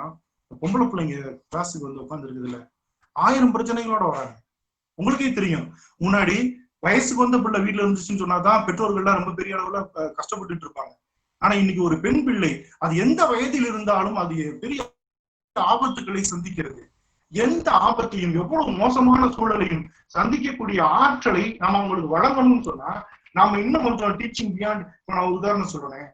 பொம்பளை பிள்ளைங்க கிளாஸுக்கு வந்து உட்கார்ந்து இருக்குது இல்ல, 1000 பிரச்சனைகளோட வராங்க. உங்களுக்கே தெரியும், முன்னாடி வயசுக்கு வந்த பிள்ளை வீட்டுல இருந்துச்சுன்னு சொன்னாதான் பெற்றோர்கள்லாம் ரொம்ப பெரிய அளவுல கஷ்டப்பட்டுட்டு இருப்பாங்க. ஆனா இன்னைக்கு ஒரு பெண் பிள்ளை அது எந்த வயதில் இருந்தாலும் அது பெரிய ஆபத்துக்களை சந்திக்கிறது. எந்த ஆபத்தையும் எவ்வளவு மோசமான சூழலையும் சந்திக்கக்கூடிய ஆற்றலை நாம அவங்களுக்கு வழங்கணும்னு சொன்னா நாம இன்னும் கொஞ்சம் டீச்சிங் பியாண்ட். நான் உதாரணம் சொல்றேன்,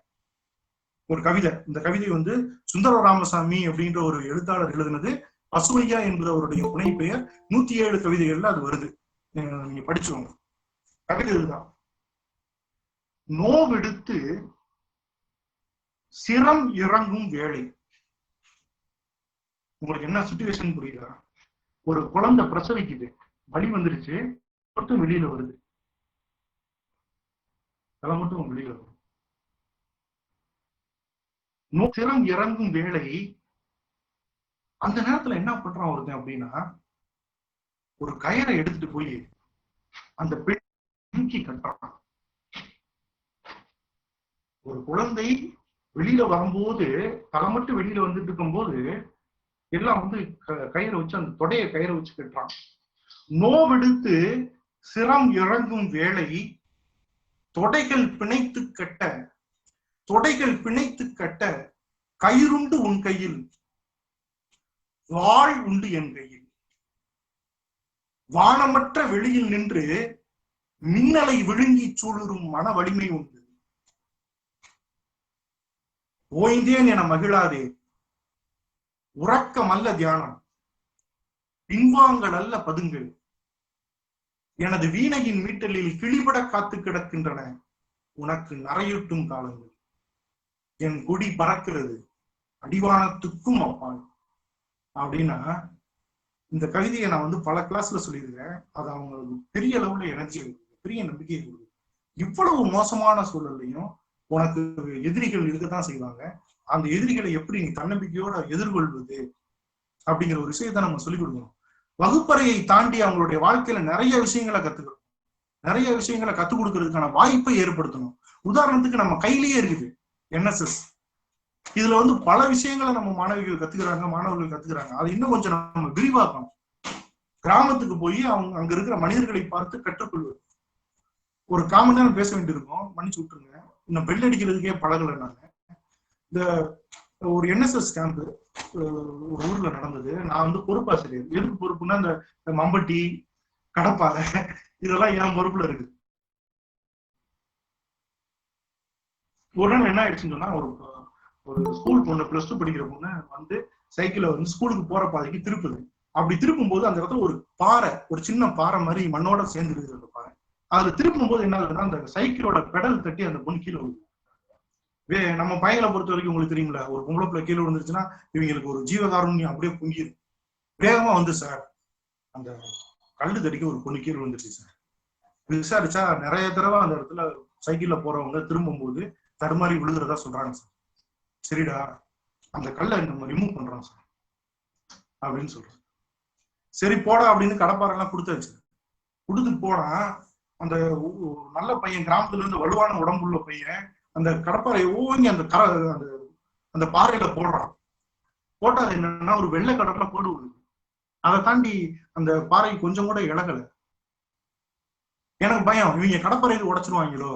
ஒரு கவிதை. இந்த கவிதை வந்து சுந்தர ராமசாமி அப்படின்ற ஒரு எழுத்தாளர் எழுதினது. பசுமையா என்பவருடைய புனை பெயர். 107 கவிதைகள்ல அது வருது, நீங்க படிச்சுக்கோங்க. கவிதை இதுதான். நோவெடுத்து சிரம் இறங்கும் வேலை. உங்களுக்கு என்ன சிச்சுவேஷன் புரியுதா? ஒரு குழந்தை பிரசவிக்குது, வலி வந்துருச்சு, மட்டும் வெளியில வருது, தலை மட்டும் வெளியில வருது. சிரம் இறங்கும் வேலை. அந்த நேரத்துல என்ன பண்றான் ஒருத்தன் அப்படின்னா, ஒரு கயரை எடுத்துட்டு போய் அந்த பெண்ணுக்கு கட்டுறான். ஒரு குழந்தை வெளியில வரும்போது, தலை மட்டும் வெளியில வந்துட்டு இருக்கும் போது எல்லாம் வந்து கயிறை வச்சு அந்த தொடைய கயிறை வச்சு கட்டுறான். நோவெடுத்து சிரம் இறங்கும் வேலை. தொடைகள் பிணைத்து கட்ட, தொடைகள் பிணைத்து கட்ட கயிறுண்டு உன் கையில், வாழ் உண்டு என் கையில். வானமற்ற வெளியில் நின்று மின்னலை விழுங்கி சூழுறும் மன வலிமை உண்டு. ஓய்ந்தேன் என மகிழாதே, உறக்கம் அல்ல தியானம், பின்வாங்கள் அல்ல பதுங்கள். எனது வீணையின் மீட்டலில் கிளிபட காத்து கிடக்கின்றன உனக்கு நரையூட்டும் காலங்கள். என் கொடி பறக்கிறது அடிவானத்துக்கும் அப்பால். அப்படின்னா இந்த கவிதையை நான் வந்து பல கிளாஸ்ல சொல்லியிருக்கேன். அது அவங்களுக்கு பெரிய அளவுல எனர்ஜி, பெரிய நம்பிக்கையை கொடுக்குது. இவ்வளவு மோசமான சூழல்லையும் உனக்கு எதிரிகள் இருக்கத்தான் செய்வாங்க. அந்த எதிரிகளை எப்படி நீ தன்னம்பிக்கையோட எதிர்கொள்வது அப்படிங்கிற ஒரு விஷயத்த நம்ம சொல்லிக் கொடுக்கணும். வகுப்பறையை தாண்டி அவங்களுடைய வாழ்க்கையில நிறைய விஷயங்களை கத்துக்கணும், நிறைய விஷயங்களை கத்துக் கொடுக்கறதுக்கான வாய்ப்பை ஏற்படுத்தணும். உதாரணத்துக்கு நம்ம கையிலேயே இருக்குது NSS. இதுல வந்து பல விஷயங்களை நம்ம மாணவர்கள் கத்துக்கிறாங்க. அது இன்னும் கொஞ்சம் நம்ம விரிவாக்கணும். கிராமத்துக்கு போய் அங்க இருக்கிற மனிதர்களை பார்த்து கற்றுக்கொள்வது. ஒரு காமன் நேரம் பேச வேண்டியிருக்கும், மன்னிச்சு விட்டுருங்க. இன்னும் பெல் அடிக்கிறதுக்கே பழகல. நாங்க இந்த ஒரு NSS கேம்ப் ஒரு ஊர்ல நடந்தது. நான் வந்து பொறுப்பாசிரியர். எதுக்கு பொறுப்புன்னா, இந்த மம்பட்டி, கடப்பாறை இதெல்லாம் என் பொறுப்புல இருக்கு. ஒரு நாள் என்ன ஆயிடுச்சுன்னு சொன்னா, ஒரு ஸ்கூல் பொண்ணு +2 படிக்கிற பொண்ணு வந்து சைக்கிளை வந்து ஸ்கூலுக்கு போற பாதைக்கு திருப்புது. அப்படி திருப்பும் போது அந்த இடத்துல ஒரு பாறை, ஒரு சின்ன பாறை மாதிரி மண்ணோட சேர்ந்து இருக்குது அந்த பாறை. அதுல திருப்பும் போது என்ன ஆகுதுன்னா, அந்த சைக்கிளோட பெடல் தட்டி அந்த பொண்ணு கீழே விழுது. நம்ம பையனை பொறுத்த வரைக்கும் உங்களுக்கு தெரியுங்களா, ஒரு பொம்பளை பிள்ளை கீழே விழுந்துருச்சுன்னா இவங்களுக்கு ஒரு ஜீவகாருண்யம் அப்படியே பொங்கிடும். வேகமா வந்து, சார் அந்த கல்லு தடிக்க ஒரு பொண்ணு கீழே விழுந்துருச்சு சார். விசாரிச்சா நிறைய தடவை அந்த இடத்துல சைக்கிள்ல போறவங்க திரும்பும் போது தடுமாறி விழுகிறதா சொல்றாங்க சார். சரிடா, அந்த கல்லை நம்ம ரிமூவ் பண்றோம் சார் அப்படின்னு சொல்றோம். சரி போடா அப்படின்னு கடப்பாறை எல்லாம் கொடுத்தாச்சு. கொடுத்து போனா அந்த நல்ல பையன், கிராமத்துல இருந்து வலுவான உடம்புள்ள பையன், அந்த கடப்பாறை ஓங்கி அந்த பாறையில போடுறான். போட்டா என்னன்னா, ஒரு வெள்ளை கடற்ல போடு விடுது. அதை தாண்டி அந்த பாறை கொஞ்சம் கூட இழகல. எனக்கு பயம், இவங்க கடப்பாறையை உடைச்சிருவாங்களோ.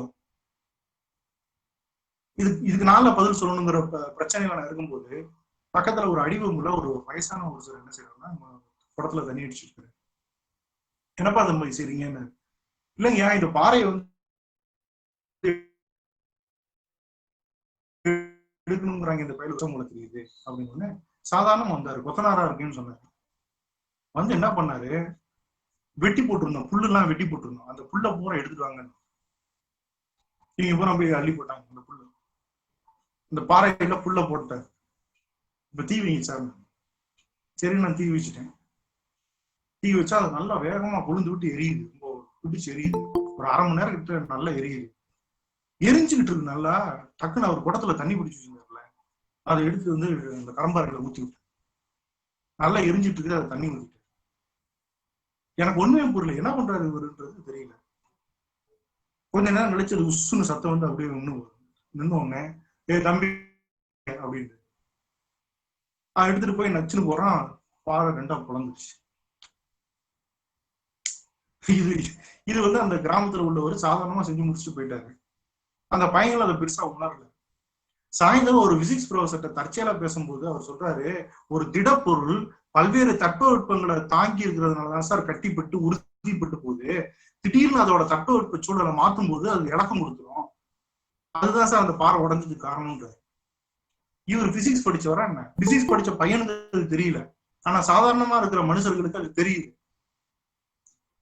இதுக்கு நாள பதில் சொல்லணுங்கிற பிரச்சனைகள் நான் இருக்கும்போது, பக்கத்துல ஒரு அடிவங்குல ஒரு வயசான ஒரு சார் என்ன செய்யறாங்கன்னா, குடத்துல தண்ணி அடிச்சிருக்காரு. என்னப்பா அது மாதிரி செய்றீங்கன்னு. இல்லைங்க, இந்த பாறையை வந்து எடுக்கணுங்கிறாங்க, இந்த பயில விஷம் போல தெரியுது அப்படின்னு. சாதாரணமா வந்தாரு, கொத்தனாரா இருக்குன்னு சொன்னாரு. வந்து என்ன பண்ணாரு, வெட்டி போட்டிருந்தோம், புல்லுலாம் வெட்டி போட்டிருந்தோம். அந்த புல்லை பூரா எடுத்துட்டு வாங்க, நீங்க பூரா போய் அள்ளி போட்டாங்க அந்த புல்லு. இந்த பாறையில புல்ல போட்டாரு. இப்ப தீ வைங்க சார். சரி, நான் தீ வச்சுட்டேன். தீ வச்சா அது நல்லா வேகமா கொழுந்து விட்டு எரியுது, ரொம்ப பிடிச்சு எரியுது. ஒரு அரை மணி நேரம் கிட்ட நல்லா எரியுது. எரிஞ்சுக்கிட்டு இருக்கு நல்லா. டக்குன்னு அவர் குடத்துல தண்ணி பிடிச்சி வச்சிருந்தாருல, அதை எடுத்து வந்து அந்த கரம்பாறையில ஊத்தி விட்டு நல்லா எரிஞ்சிட்டு இருக்கு, அதை தண்ணி ஊத்திட்டு. எனக்கு ஒண்ணுமே புரியல, என்ன பண்றாரு இவருன்றது தெரியல. கொஞ்ச நேரம் கழிச்சு அது உசுன்னு சத்தம் வந்து அப்படியே நின்று உடனே, ஏ தம்பி அப்படின்னு எடுத்துட்டு போய் நச்சுன்னு போறான். பாறை 2ஆ பிளந்துச்சு. இது வந்து அந்த கிராமத்துல உள்ளவர் சாதாரணமா செஞ்சு முடிச்சுட்டு போயிட்டாரு. அந்த பையன்கள் அதை பெருசா உணரல. சாயந்தரம் ஒரு பிசிக்ஸ் ப்ரொஃபசர்கிட்ட தற்செயலா பேசும்போது அவர் சொல்றாரு, ஒரு திடப்பொருள் பல்வேறு தட்பவெப்பங்களை தாங்கி இருக்கிறதுனாலதான் சார் கட்டிப்பட்டு உறுதிப்பட்டு போகுது. திடீர்னு அதோட தட்பவெப்ப சூழலை மாற்றும் போது அது இலக்கம் கொடுத்துரும். அதுதான் சார் அந்த பாறை உடஞ்சதுக்கு காரணம்ன்றாரு. இவர் பிசிக்ஸ் படிச்சவரா என்ன? பிசிக்ஸ் படிச்ச பையனுக்கு அது தெரியல, ஆனா சாதாரணமா இருக்கிற மனுஷர்களுக்கு அது தெரியுது.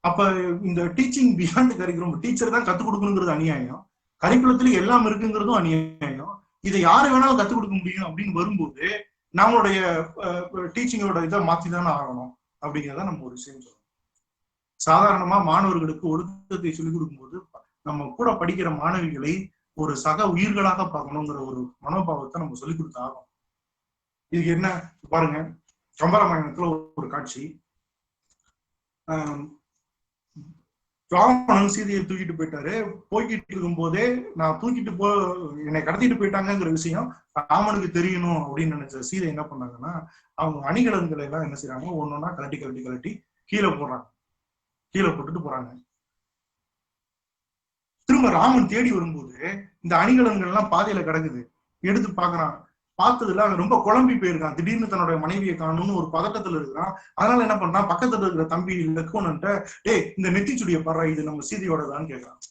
அப்ப இந்த டீச்சிங் பியாண்ட் கரிக்குலம், டீச்சர் தான் கத்துக் கொடுக்கணுங்கிறது அநியாயம், கரிக்குலத்துல எல்லாம் இருக்குங்கிறதும் அநியாயம். இதை யாரு வேணாலும் கத்துக் கொடுக்க முடியும் அப்படின்னு வரும்போது நம்மளுடைய டீச்சிங்கோட இதை மாத்திதானே ஆகணும் அப்படிங்கிறத நம்ம ஒரு விஷயம் சொல்லணும். சாதாரணமா மாணவர்களுக்கு ஒழுக்கத்தை சொல்லிக் கொடுக்கும்போது நம்ம கூட படிக்கிற மாணவிகளை ஒரு சக உயிர்களாக பார்க்கணுங்கிற ஒரு மனோபாவத்தை நம்ம சொல்லிக் கொடுத்தாகும். இதுக்கு என்ன பாருங்க, கம்பராமாயணத்துல ஒரு காட்சி. ராவணன் சீதையை தூக்கிட்டு போயிட்டாரு. போய்கிட்டு இருக்கும் போதே நான் தூக்கிட்டு என்னை கடத்திட்டு போயிட்டாங்கிற விஷயம் ராமனுக்கு தெரியணும் அப்படின்னு நினைச்ச சீதை என்ன பண்ணாங்கன்னா, அவங்க அணிகலன்களை எல்லாம் என்ன செய்யறாங்க, ஒன்னொன்னா கலட்டி கீழே போடுறாங்க. கீழே போட்டுட்டு போறாங்க. திரும்ப ராமன் தேடி வரும்போது இந்த அணிகலன்கள் எல்லாம் பாதையில கிடக்குது. எடுத்து பாக்குறான். பார்த்ததுல அவன் ரொம்ப குழம்பி போயிருக்கான். திடீர்னு தன்னுடைய மனைவியை காணும்னு ஒரு பதட்டத்துல இருக்கிறான். அதனால என்ன பண்றான், பக்கத்துல இருக்கிற தம்பி லக்குவனன்ட்ட, டேய் இந்த நெத்திச்சுடிய பாடுறா, இது நம்ம சீதையோடதான்னு கேட்கறான்.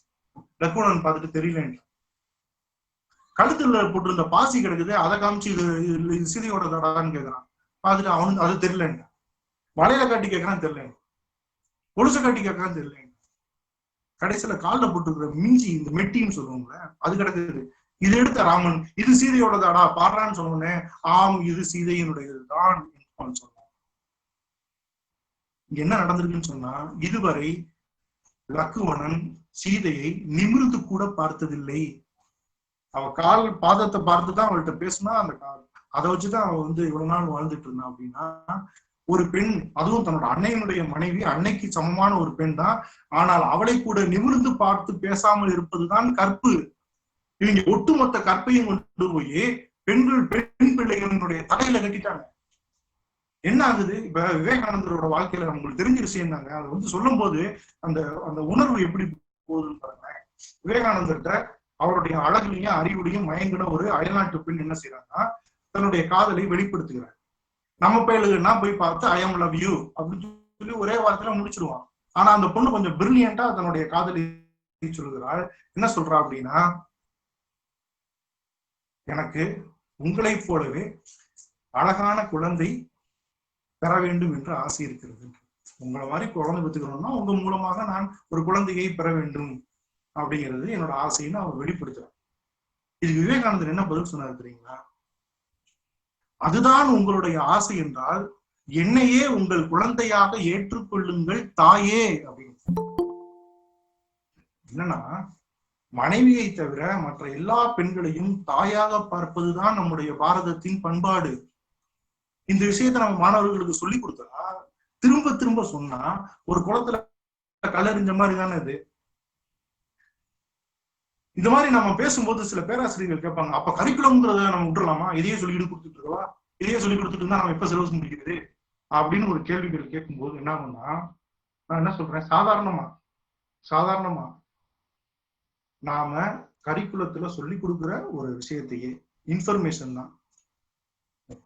லக்குவனன் பார்த்துட்டு தெரியலன்னு. கழுத்துல போட்டிருந்த பாசி கிடக்குது, அதை காமிச்சு இது சீதையோடதாடான்னு கேட்கறான். பார்த்துட்டு அவனுக்கு அது தெரியலன்னு. வளையல காட்டி கேட்கறான், தெரியல. கொலுசை காட்டி கேட்கறான், தெரியல. கடைசியில காலில் போட்டுக்கிற மிஞ்சி, இந்த மெட்டின்னு சொல்லுவாங்க, அது கிடக்குது. இது எடுத்த ராமன், இது சீதையோடதாடா பாடுறான்னு சொன்னோன்னே, ஆம் இது சீதையினுடையதுதான் சொன்னான். இங்க என்ன நடந்திருக்குன்னு சொன்னா, இதுவரை லக்குவனன் சீதையை நிமிர்ந்து கூட பார்த்ததில்லை. அவ கால் பாதத்தை பார்த்துதான் அவள்கிட்ட பேசினா, அந்த கால் அதை வச்சுதான் அவ வந்து இவ்வளவு நாள் வாழ்ந்துட்டு இருந்தா. அப்படின்னா ஒரு பெண், அதுவும் தன்னோட அன்னையினுடைய மனைவி, அன்னைக்கு சமமான ஒரு பெண் தான், ஆனால் அவளை கூட நிமிர்ந்து பார்த்து பேசாமல் இருப்பதுதான் கற்பு. இவங்க ஒட்டுமொத்த கற்பையும் கொண்டு போய் பெண் பிள்ளைகளினுடைய தலையில கட்டிட்டாங்க. என்ன ஆகுது? இப்ப விவேகானந்தரோட வாழ்க்கையில உங்களுக்கு தெரிஞ்ச விஷயம் தாங்க. அதை வந்து சொல்லும் போது அந்த அந்த உணர்வு எப்படி போகுதுன்னு பாருங்க. விவேகானந்தர்கிட்ட அவருடைய அழகுலையும் அறிவுலையும் மயங்கின ஒரு அயல்நாட்டு பெண் என்ன செய்யறாங்கன்னா, தன்னுடைய காதலை வெளிப்படுத்துகிறார். நம்ம பயிலுன்னா போய் பார்த்து ஐ எம் லவ் யூ அப்படின்னு சொல்லி ஒரே வாரத்துல முடிச்சிருவான். ஆனா அந்த பொண்ணு கொஞ்சம் பிரில்லியண்டா தன்னுடைய காதலை சொல்லுகிறாள். என்ன சொல்றா அப்படின்னா, எனக்கு உங்களை போலவே அழகான குழந்தை பெற வேண்டும் என்று ஆசை இருக்கிறது. உங்களை மாதிரி குழந்தை பெற்றுக்கணும்னா உங்க மூலமாக நான் ஒரு குழந்தையை பெற வேண்டும் அப்படிங்கிறது என்னோட ஆசைன்னு அவர் வெளிப்படுத்துறார். இது விவேகானந்தர் என்ன பதில் சொன்னார் தெரியுங்களா? அதுதான் உங்களுடைய ஆசை என்றால் என்னையே உங்கள் குழந்தையாக ஏற்றுக்கொள்ளுங்கள் தாயே அப்படின்னு. என்னன்னா, மனைவியை தவிர மற்ற எல்லா பெண்களையும் தாயாக பார்ப்பதுதான் நம்முடைய பாரதத்தின் பண்பாடு. இந்த விஷயத்த நம்ம மாணவர்களுக்கு சொல்லி கொடுத்தா, திரும்ப திரும்ப சொன்னா ஒரு குளத்துல கல்லறிஞ்ச மாதிரி தானே இது. இந்த மாதிரி நம்ம பேசும்போது சில பேராசிரியர்கள் கேட்பாங்க, அப்ப கரிக்குலம்ங்கிறத நம்ம விட்டுறலாமா? இதையே சொல்லிட்டு கொடுத்துட்டு இருக்கவா? இதையே சொல்லி கொடுத்துட்டு இருந்தா நம்ம எப்ப சிலபஸ் முடிக்கிறது அப்படின்னு ஒரு கேள்விகள் கேட்கும்போது என்ன ஆகும்னா, நான் என்ன சொல்றேன், சாதாரணமா நாம கரிக்குலத்துல சொல்லி கொடுக்குற ஒரு விஷயத்தையே, இன்ஃபர்மேஷன் தான்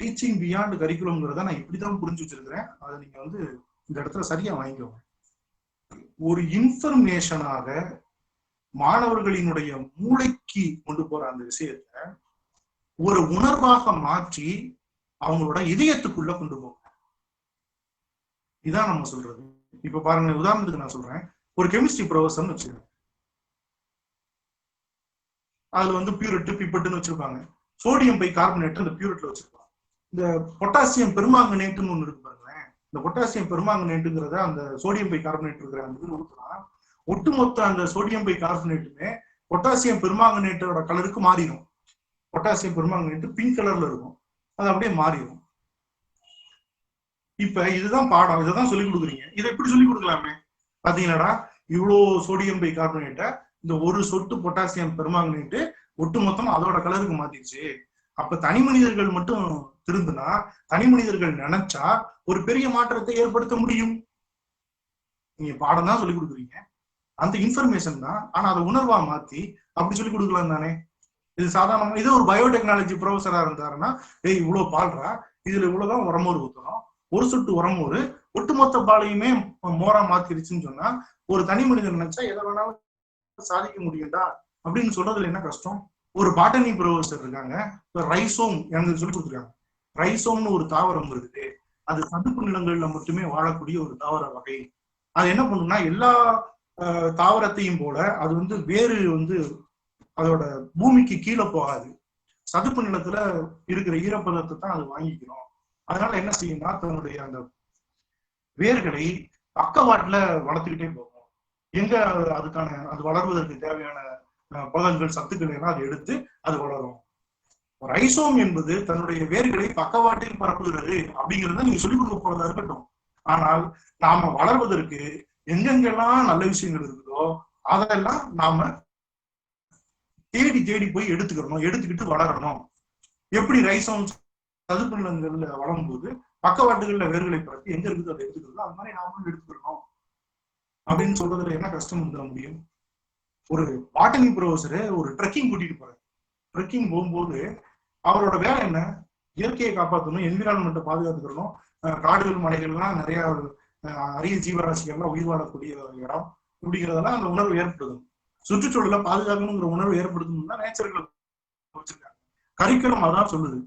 டீச்சிங் பியாண்ட் கரிக்குலம்ங்கிறத நான் இப்படிதான் புரிஞ்சு வச்சிருக்கிறேன். அதை நீங்க வந்து இந்த இடத்துல சரியா வாங்கிக்கோங்க. ஒரு இன்ஃபர்மேஷனாக மாணவர்களினுடைய மூளைக்கு கொண்டு போற அந்த விஷயத்த ஒரு உணர்வாக மாற்றி அவங்களோட இதயத்துக்குள்ள கொண்டு போங்க. இதான் நம்ம சொல்றது. இப்ப பாருங்க, உதாரணத்துக்கு நான் சொல்றேன், ஒரு கெமிஸ்ட்ரி ப்ரொஃபஸர்னு வச்சிருக்கேன். அதுல வந்து பியூரெட் பிப்பட்டுன்னு வச்சிருப்பாங்க. சோடியம் பை கார்பனேட் அந்த பியூரெட்ல வச்சிருப்பாங்க. இந்த பொட்டாசியம் பெருமாங்கனேட்டுன்னு ஒண்ணு இருக்கு பாருங்களேன். இந்த பொட்டாசியம் பெருமாங்கனேட்டுங்கிறத அந்த சோடியம் பை கார்பனேட் இருக்கிற அந்த இது ஊத்துனா, ஒட்டுமொத்த அந்த சோடியம் பை கார்பனேட்டுமே பொட்டாசியம் பெருமாங்கனேட்டோட கலருக்கு மாறிடும். பொட்டாசியம் பெருமாங்கனேட்டு பிங்க் கலர்ல இருக்கும், அது அப்படியே மாறிடும். இப்ப இதுதான் பாடம், இதைதான் சொல்லிக் கொடுக்குறீங்க. இதை எப்படி சொல்லிக் கொடுக்கலாமே? பாத்தீங்கன்னாடா, இவ்வளவு சோடியம் பை கார்பனேட்டை இந்த ஒரு சொட்டு பொட்டாசியம் பெருமாங்கனேட்டு ஒட்டுமொத்தமா அதோட கலருக்கு மாத்திடுச்சு. அப்ப தனி மனிதர்கள் மட்டும் திருந்துனா, தனி மனிதர்கள் நினைச்சா ஒரு பெரிய மாற்றத்தை ஏற்படுத்த முடியும். நீங்க பாடம் தான் சொல்லிக் கொடுக்குறீங்க, அந்த இன்ஃபர்மேஷன் தான், ஆனா அதை உணர்வா மாத்தி அப்படி சொல்லிக் கொடுக்கலாம் தானே? இது சாதாரணமா இது ஒரு பயோடெக்னாலஜி ப்ரொஃபஸரா இருந்தாருன்னா, இவ்வளவு பால்றா, இதுல இவ்வளவுதான் உரமோறு ஊத்தணும், ஒரு சொட்டு உரமோறு ஒட்டுமொத்த பாலையுமே மோரா மாத்திருச்சுன்னு சொன்னா, ஒரு தனி மனிதன் நினைச்சா எதை வேணாலும் சாதிக்க முடியும்டா அப்படின்னு சொல்றதுல என்ன கஷ்டம்? ஒரு பாட்டனி ப்ரொஃபஸர் இருக்காங்க, ரைசோம் எனக்கு சொல்லி கொடுத்துருக்காங்க. ரைசோம்னு ஒரு தாவரம் இருக்குது, அது சதுப்பு நிலங்கள்ல மட்டுமே வாழக்கூடிய ஒரு தாவர வகை. அது என்ன பண்ணுன்னா, எல்லா தாவரத்தையும் போல அது வந்து வேறு வந்து அதோட பூமிக்கு கீழே போகாது, சதுப்பு நிலத்துல இருக்கிற ஈரப்பதத்தை தான் அது வாங்கிக்கிறோம். அதனால என்ன செய்யும்னா, தன்னுடைய அந்த வேர்களை பக்கவாட்டுல வளர்த்துக்கிட்டே போகும். எங்க அதுக்கான அது வளர்வதற்கு தேவையான புலன்கள் சத்துக்கள் எல்லாம் அது எடுத்து அது வளரும். ரைசோம் என்பது தன்னுடைய வேர்களை பக்கவாட்டில் பரப்புகிறது அப்படிங்கிறத நீங்க சொல்லிக் கொடுக்க போறதா இருக்கட்டும். ஆனால் நாம வளர்வதற்கு எங்கெங்கெல்லாம் நல்ல விஷயங்கள் இருக்குதோ அதெல்லாம் நாம தேடி தேடி போய் எடுத்துக்கிறணும், எடுத்துக்கிட்டு வளரணும். எப்படி ரைசோம் சதுப்பு நிலங்கள்ல வளரும் போது பக்கவாட்டுகள்ல வேர்களை பரப்பி எங்க இருக்குது அதை எடுத்துக்கிறோம், அது மாதிரி நாமளும் எடுத்துக்கிறோம் அப்படின்னு சொல்றதுல என்ன கஷ்டம் வந்துட முடியும்? ஒரு பாட்டனி ப்ரொஃபஸரு ஒரு ட்ரெக்கிங் கூட்டிட்டு போறாரு. ட்ரெக்கிங் போகும்போது அவரோட வேலை என்ன? இயற்கையை காப்பாற்றணும், என்விரான்மெண்ட்டை பாதுகாத்துக்கணும், காடுகள் மலைகள்லாம் நிறைய அரிய ஜீவராசிகள்லாம் உயிர் வாழக்கூடிய இடம், இப்படிங்கிறதெல்லாம் அந்த உணர்வு ஏற்படுத்தும். சுற்றுச்சூழலை பாதுகாக்கணுங்கிற உணர்வு ஏற்படுத்தணும்னா நேச்சர்கள் வச்சிருக்காங்க. கரிக்குலம் அதான் சொல்லுது.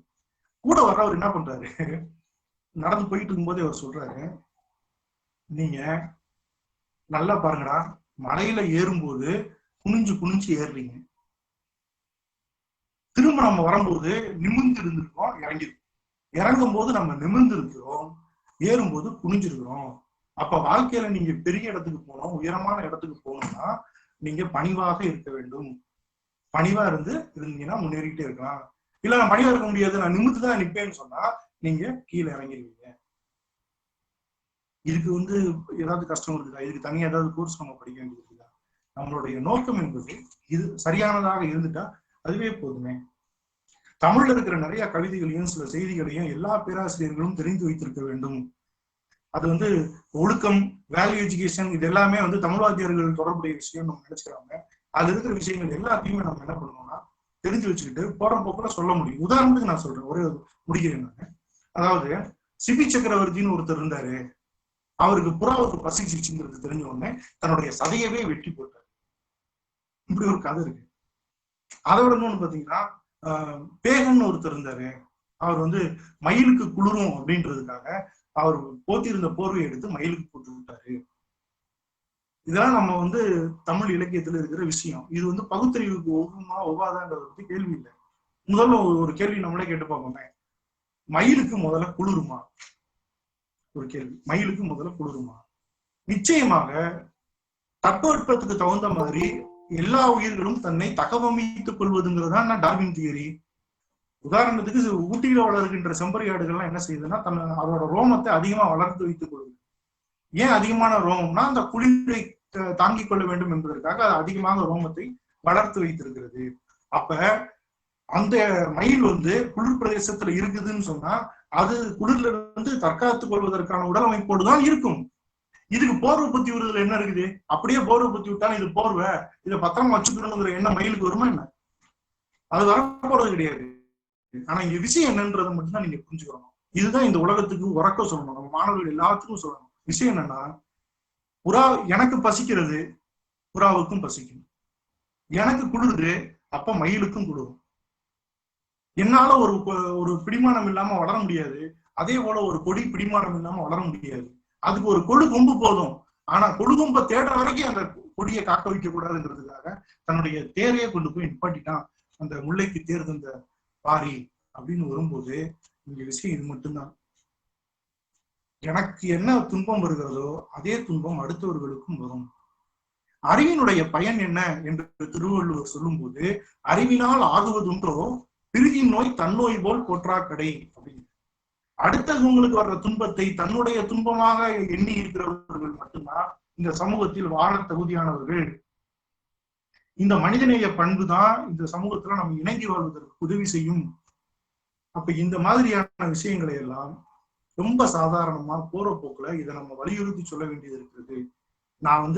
கூட வர்றவர் என்ன பண்றாரு, நடந்து போயிட்டு இருக்கும்போதே அவர் சொல்றாரு, நீங்க நல்லா பாருங்கடா, மலையில ஏறும்போது குனிஞ்சு குனிஞ்சு ஏறுறீங்க, திரும்ப நம்ம வரும்போது நிமிர்ந்து இருந்திருக்கோம், இறங்கிருக்கோம். இறங்கும் போது நம்ம நிமிர்ந்து இருக்கிறோம், ஏறும்போது குனிஞ்சிருக்கிறோம். அப்ப வாழ்க்கையில நீங்க பெரிய இடத்துக்கு போகணும், உயரமான இடத்துக்கு போகணும்னா நீங்க பணிவாக இருக்க வேண்டும். பணிவா இருந்தீங்கன்னா முன்னேறிக்கிட்டே இருக்கலாம். இல்ல நான் பணிவா இருக்க முடியாது, நான் நிமித்து தான் நிப்பேன்னு சொன்னா நீங்க கீழே இறங்கிடுவீங்க. இதுக்கு ஏதாவது கஷ்டம் இருக்குதா? இதுக்கு தனியா ஏதாவது கோர்ஸ் நம்ம படிக்க வேண்டியது இருக்குதா? நம்மளுடைய நோக்கம் என்பது இது சரியானதாக இருந்துட்டா அதுவே போதுமே. தமிழ்ல இருக்கிற நிறைய கவிதைகளையும் சில செய்திகளையும் எல்லா பேராசிரியர்களும் தெரிந்து வைத்திருக்க வேண்டும். அது ஒழுக்கம், வேல்யூ எஜுகேஷன், இது எல்லாமே தமிழ் வாத்தியார்கள் தொடர்புடைய விஷயம் நம்ம நினைச்சுக்கிறாங்க. அது இருக்கிற விஷயங்கள் எல்லாத்தையுமே நம்ம என்ன பண்ணணும்னா தெரிஞ்சு வச்சுக்கிட்டு போற போக்குல சொல்ல முடியும். உதாரணத்துக்கு நான் சொல்றேன், ஒரே முடிக்கிறேன் நான். அதாவது சிபி சக்கரவர்த்தின்னு ஒருத்தர் இருந்தாரு. அவருக்கு புறாவுக்கு பசிச்சுங்கிறது தெரிஞ்ச உடனே தன்னுடைய சதையவே வெட்டி போட்டார். இப்படி ஒரு கதை இருக்கு. அதோட இன்னொன்னு பாத்தீங்கன்னா, பேகன்னு ஒருத்தர் இருந்தாரு. அவர் மயிலுக்கு குளிரும் அப்படின்றதுக்காக அவர் போத்திருந்த போர்வை எடுத்து மயிலுக்கு போட்டு விட்டாரு. இதெல்லாம் நம்ம தமிழ் இலக்கியத்துல இருக்கிற விஷயம். இது பகுத்தறிவுக்கு ஒவ்வாதான்றது கேள்வி இல்லை. முதல்ல ஒரு கேள்வி நம்மளே கேட்டு பார்ப்போமே, மயிலுக்கு முதல்ல குளிருமா? ஒரு கேள்வி, மயிலுக்கு முதல்ல குளிருமா? நிச்சயமாக தட்பவெப்பத்துக்கு தகுந்த மாதிரி எல்லா உயிர்களும் தன்னை தகவமைத்துக் கொள்வதுங்கிறதா டார்வின் தியரி. உதாரணத்துக்கு ஊட்டியில வளர்கின்ற செம்பரி ஆடுகள்லாம் என்ன செய்யுதுன்னா அதோட ரோமத்தை அதிகமா வளர்த்து வைத்துக் கொள்ளுது. ஏன் அதிகமான ரோமம்னா அந்த குளிரை தாங்கிக் கொள்ள வேண்டும் என்பதற்காக அது அதிகமாக ரோமத்தை வளர்த்து வைத்திருக்கிறது. அப்ப அந்த மயில் குளிர் பிரதேசத்துல இருக்குதுன்னு சொன்னா அது குளிர்ல தற்காத்துக் கொள்வதற்கான உடலமைப்போடு தான் இருக்கும். இதுக்கு போர்வை பத்தி விடுறதுல என்ன இருக்குது? அப்படியே போர்வை பத்தி விட்டாலும் இது போர்வை, இதை பத்திரமா வச்சுக்கணுங்கிற என்ன மயிலுக்கு வருமா என்ன? அது வரப்போறது கிடையாது. ஆனா இங்க விஷயம் என்னன்றதை மட்டும்தான் நீங்க புரிஞ்சுக்கணும். இதுதான் இந்த உலகத்துக்கு உறக்க சொல்லணும், நம்ம மாணவர்கள் எல்லாத்துக்கும் சொல்லணும். விஷயம் என்னன்னா, புறா எனக்கு பசிக்கிறது, புறாவுக்கும் பசிக்கும். எனக்கு குளிருது, அப்ப மயிலுக்கும் குளிரும். என்னால ஒரு பிடிமானம் இல்லாம வளர முடியாது, அதே போல ஒரு கொடி பிடிமானம் இல்லாம வளர முடியாது. அதுக்கு ஒரு கொழு கொம்பு போதும். ஆனா கொழுகொம்ப தேடுற வரைக்கும் அந்த கொடியை காக்க வைக்க கூடாதுங்கிறதுக்காக தன்னுடைய தேரையை கொண்டு போய் நிப்பாட்டிட்டான். அந்த முல்லைக்கு தேர்ந்த அந்த பாரி அப்படின்னு வரும்போது இந்த விஷயம் இது மட்டும்தான். எனக்கு என்ன துன்பம் வருகிறதோ அதே துன்பம் அடுத்தவர்களுக்கும் வரும். அறிவினுடைய பயன் என்ன என்று திருவள்ளுவர் சொல்லும் போது, அறிவினால் ஆகுவதுன்றோ பிரிதின் நோய் தன்னோய் போல் போற்றாக்கடை அப்படின்னு. அடுத்தவங்களுக்கு வர்ற துன்பத்தை தன்னுடைய துன்பமாக எண்ணி இருக்கிறவர்கள் மட்டும்தான் இந்த சமூகத்தில் வாழ தகுதியானவர்கள். இந்த மனிதநேய பண்பு தான் இந்த சமூகத்துல நம்ம இணங்கி வாழ்வதற்கு உதவி செய்யும். அப்ப இந்த மாதிரியான விஷயங்களை எல்லாம் ரொம்ப சாதாரணமா போற போக்குல இதை நம்ம வலியுறுத்தி சொல்ல வேண்டியது இருக்கிறது. நான்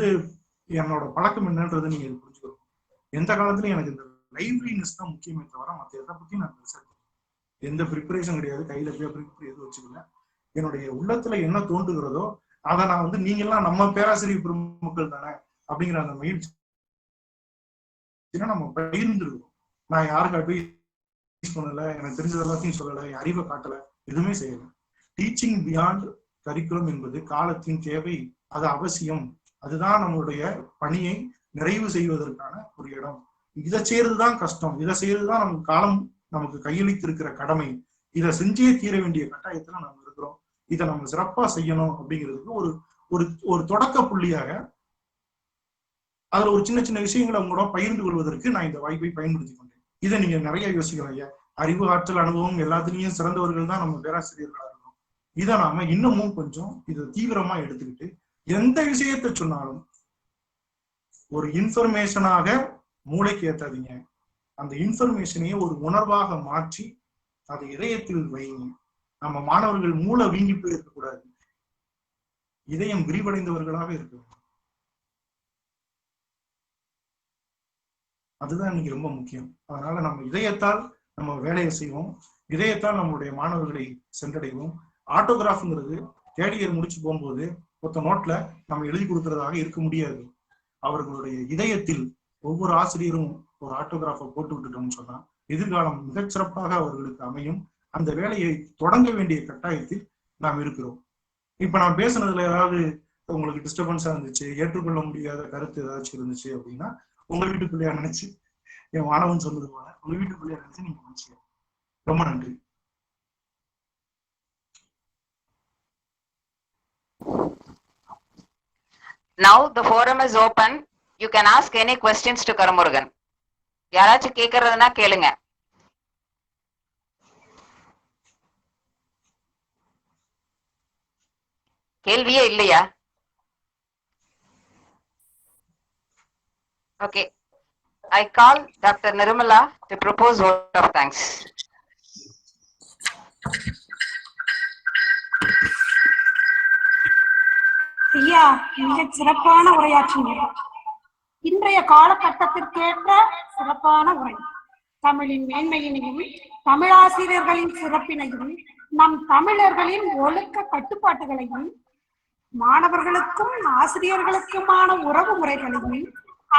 என்னோட பழக்கம் என்னன்றதை நீங்க புரிஞ்சுக்கணும். எந்த காலத்துலயும் எனக்கு இந்த லைப்ரரினஸ் தான் முக்கியமே தவிர மற்ற எதை பத்தி நான் எந்த ப்ரிப்பரேஷன் கிடையாது. கையில பேப்பர் எதுவும் வச்சுக்கல. என்னுடைய உள்ளத்துல என்ன தோன்றுகிறதோ அதை நான் நீங்க எல்லாம் நம்ம பேராசிரியர் பெருமக்கள் தானே அப்படிங்கிற அந்த முயற்சி நம்ம பகிர்ந்துருக்கோம். நான் யாருக்கு அட்வைஸ் பண்ணல, எனக்கு தெரிஞ்சது எல்லாத்தையும் சொல்லல, என் அறிவை காட்டல, எதுவுமே செய்யல. டீச்சிங் பியாண்ட் கரிக்குலம் என்பது காலத்தின் தேவை, அது அவசியம். அதுதான் நம்மளுடைய பணியை நிறைவு செய்வதற்கான ஒரு இடம். இதை செய்யறதுதான் கஷ்டம், இதை செய்யறதுதான் நமக்கு காலம் நமக்கு கையளித்து இருக்கிற கடமை. இதை செஞ்சே தீர வேண்டிய கட்டாயத்துல நம்ம இருக்கிறோம். இதை நம்ம சிறப்பா செய்யணும் அப்படிங்கிறதுக்கு ஒரு ஒரு ஒரு தொடக்க புள்ளியாக அதுல ஒரு சின்ன சின்ன விஷயங்களை அவங்களோட பகிர்ந்து கொள்வதற்கு நான் இந்த வாய்ப்பை பயன்படுத்தி கொண்டேன். இதை நீங்க நிறைய யோசிக்கலாம். ஐயா, அறிவு, ஆற்றல், அனுபவம் எல்லாத்துலயும் சிறந்தவர்கள் தான் நம்ம பேராசிரியர்களா இருக்கணும். இதை நாம இன்னமும் கொஞ்சம் இதை தீவிரமா எடுத்துக்கிட்டு எந்த விஷயத்த சொன்னாலும் ஒரு இன்ஃபர்மேஷனாக மூளைக்கு ஏத்தாதீங்க. அந்த இன்ஃபர்மேஷனையே ஒரு உணர்வாக மாற்றி அதை இதயத்தில் வைங்க. நம்ம மாணவர்கள் மூளை வீங்கி போய் இருக்கக்கூடாது, இதயம் விரிவடைந்தவர்களாக இருக்க வேண்டும். அதுதான் இன்னைக்கு ரொம்ப முக்கியம். அதனால நம்ம இதயத்தால் நம்ம வேலையை செய்வோம், இதயத்தால் நம்மளுடைய மாணவர்களை சென்றடைவோம். ஆட்டோகிராஃப்ங்கிறது தேர்ட் இயர் முடிச்சு போகும்போது மொத்த நோட்ல நம்ம எழுதி கொடுக்கறதாக இருக்க முடியாது. அவர்களுடைய இதயத்தில் ஒவ்வொரு ஆசிரியரும் ஒரு ஆட்டோகிராஃபை போட்டு விட்டுட்டோம்னு சொன்னா எதிர்காலம் மிகச்சிறப்பாக அவர்களுக்கு அமையும். அந்த வேலையை தொடங்க வேண்டிய கட்டாயத்தில் நாம் இருக்கிறோம். இப்ப நான் பேசுனதுல ஏதாவது உங்களுக்கு டிஸ்டர்பன்ஸா இருந்துச்சு, ஏற்றுக்கொள்ள முடியாத கருத்து ஏதாச்சும் இருந்துச்சு அப்படின்னா உங்க வீட்டு பிள்ளையா நினைச்சு, என் மாணவன் சொன்னது போல உங்க வீட்டு பிள்ளையா நினைச்சு நீங்க நினைச்சு. ரொம்ப நன்றி. Now the forum is open. You can ask any questions to Karamurugan. யாராச்சும் கேக்குறதுன்னா கேளுங்க. கேள்வியே இல்லையா? Okay. I call Dr. Nirmala to propose vote of thanks. ஐயா, மிகச் சிறப்பான உரையாற்றினீர்கள். இன்றைய காலகட்டத்திற்கேற்ற சிறப்பான உரை. தமிழின் மேன்மையினையும் தமிழாசிரியர்களின் சிறப்பினையும் நம் தமிழர்களின் ஒழுக்க கட்டுப்பாட்டுகளையும் மாணவர்களுக்கும் ஆசிரியர்களுக்குமான உறவு முறைகளையும்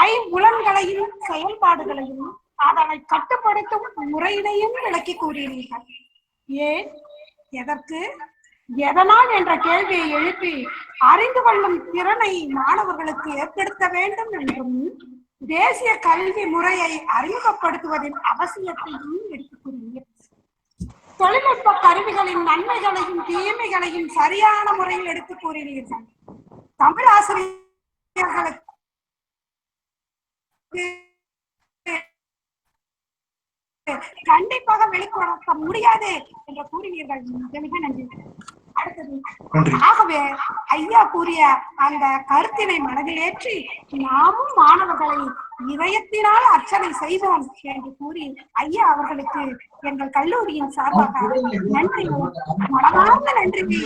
ஐம்புலன்களையும் செயல்பாடுகளையும் அதனை கட்டுப்படுத்தும் முறையினையும் விளக்கி கூறினீர்கள். ஏன், எதற்கு, எதனால் என்ற கேள்வியை எழுப்பி அறிந்து கொள்ளும் திறனை மாணவர்களுக்கு ஏற்படுத்த வேண்டும் என்றும் தேசிய கல்வி முறையை அறிமுகப்படுத்துவதின் அவசியத்தையும் எடுத்துக் கூறினீர்கள். தொழில்நுட்ப கருவிகளின் நன்மைகளையும் தீமைகளையும் சரியான முறையில் எடுத்துக் கூறினீர்கள். தமிழ் ஆசிரியர்களுக்கு கண்டிப்பாக வெளிக்கொணர்த்த முடியாது என்று கூறினீர்கள். மிக நன்றி. அடுத்தது, ஆகவே ஐயா கூறிய அந்த கருத்தினை மனதில் ஏற்றி நாமும் மாணவர்களை இதயத்தினால் அர்ச்சனை செய்வோம் என்று கூறி ஐயா அவர்களுக்கு எங்கள் கல்லூரியின் சார்பாக நன்றி, மனமார்ந்த நன்றி.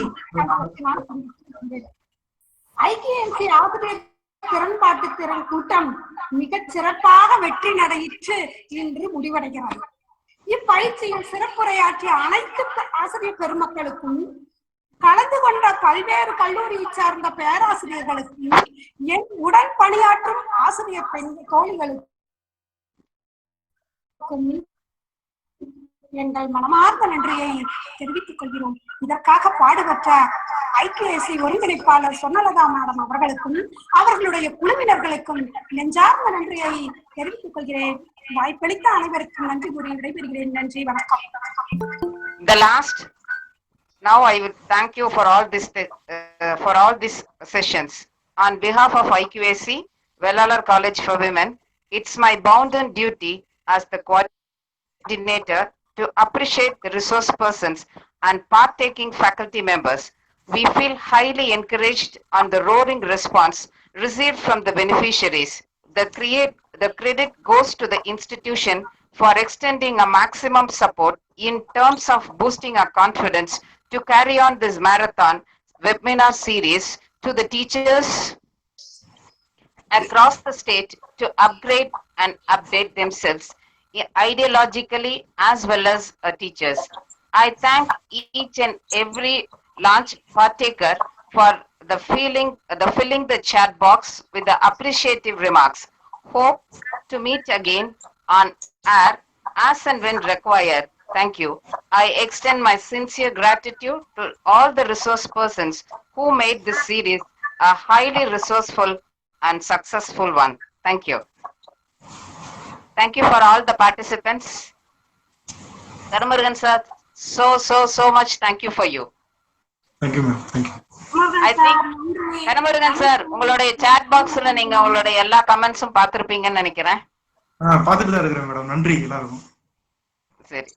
ஐக்கிய ஆசிரியர் திறன்பாட்டு திறன் கூட்டம் மிகச் சிறப்பாக வெற்றி நடையிற்று இன்று முடிவடைகிறது. இப்பயிற்சியில் சிறப்புரையாற்றிய அனைத்து ஆசிரியர் பெருமக்களுக்கும் கலந்து கொண்ட பல்வேறு கல்லூரியை சார்ந்த பேராசிரியர்களுக்கும் என் உடன் பணியாற்றும் ஆசிரியர் பெண் தோழிகளுக்கும் எங்கள் மனமார்ந்த நன்றியை தெரிவித்துக் கொள்கிறோம். இதற்காக பாடுபட்ட IQAC ஒருங்கிணைப்பாளர் சொர்ணலதா மேடம் அவர்களுக்கும் அவர்களுடைய குழுவினர்களுக்கும் நெஞ்சார்ந்த நன்றியை தெரிவித்துக் கொள்கிறேன். வாய்ப்பளித்த அனைவருக்கும் நன்றி கூறி விடைபெறுகிறேன். நன்றி, வணக்கம். The last. Now I would thank you for all these sessions. On behalf of IQAC, Vellalar College for Women, it's my bounden duty as the coordinator to appreciate the resource persons and partaking faculty members. We feel highly encouraged on the roaring response received from the beneficiaries. The credit goes to the institution for extending a maximum support in terms of boosting our confidence to carry on this marathon webinar series, to the teachers across the state to upgrade and update themselves ideologically as well as teachers. I thank each and every launch partaker for filling the chat box with the appreciative remarks. Hope to meet again on air as and when required. Thank you. I extend my sincere gratitude to all the resource persons who made this series a highly resourceful and successful one. Thank you. Thank you for all the participants. Dharmarugan sir, so much thank you for you. Thank you, ma'am. Thank you. I think Dharmarugan sir, உங்களுடைய chat boxல நீங்க உங்களுடைய எல்லா கமெண்ட்ஸும் பார்த்திருப்பீங்கன்னு நினைக்கிறேன். பார்த்துட்டு தான் இருக்கிறேன் madam. நன்றி எல்லாருக்கும். சரி.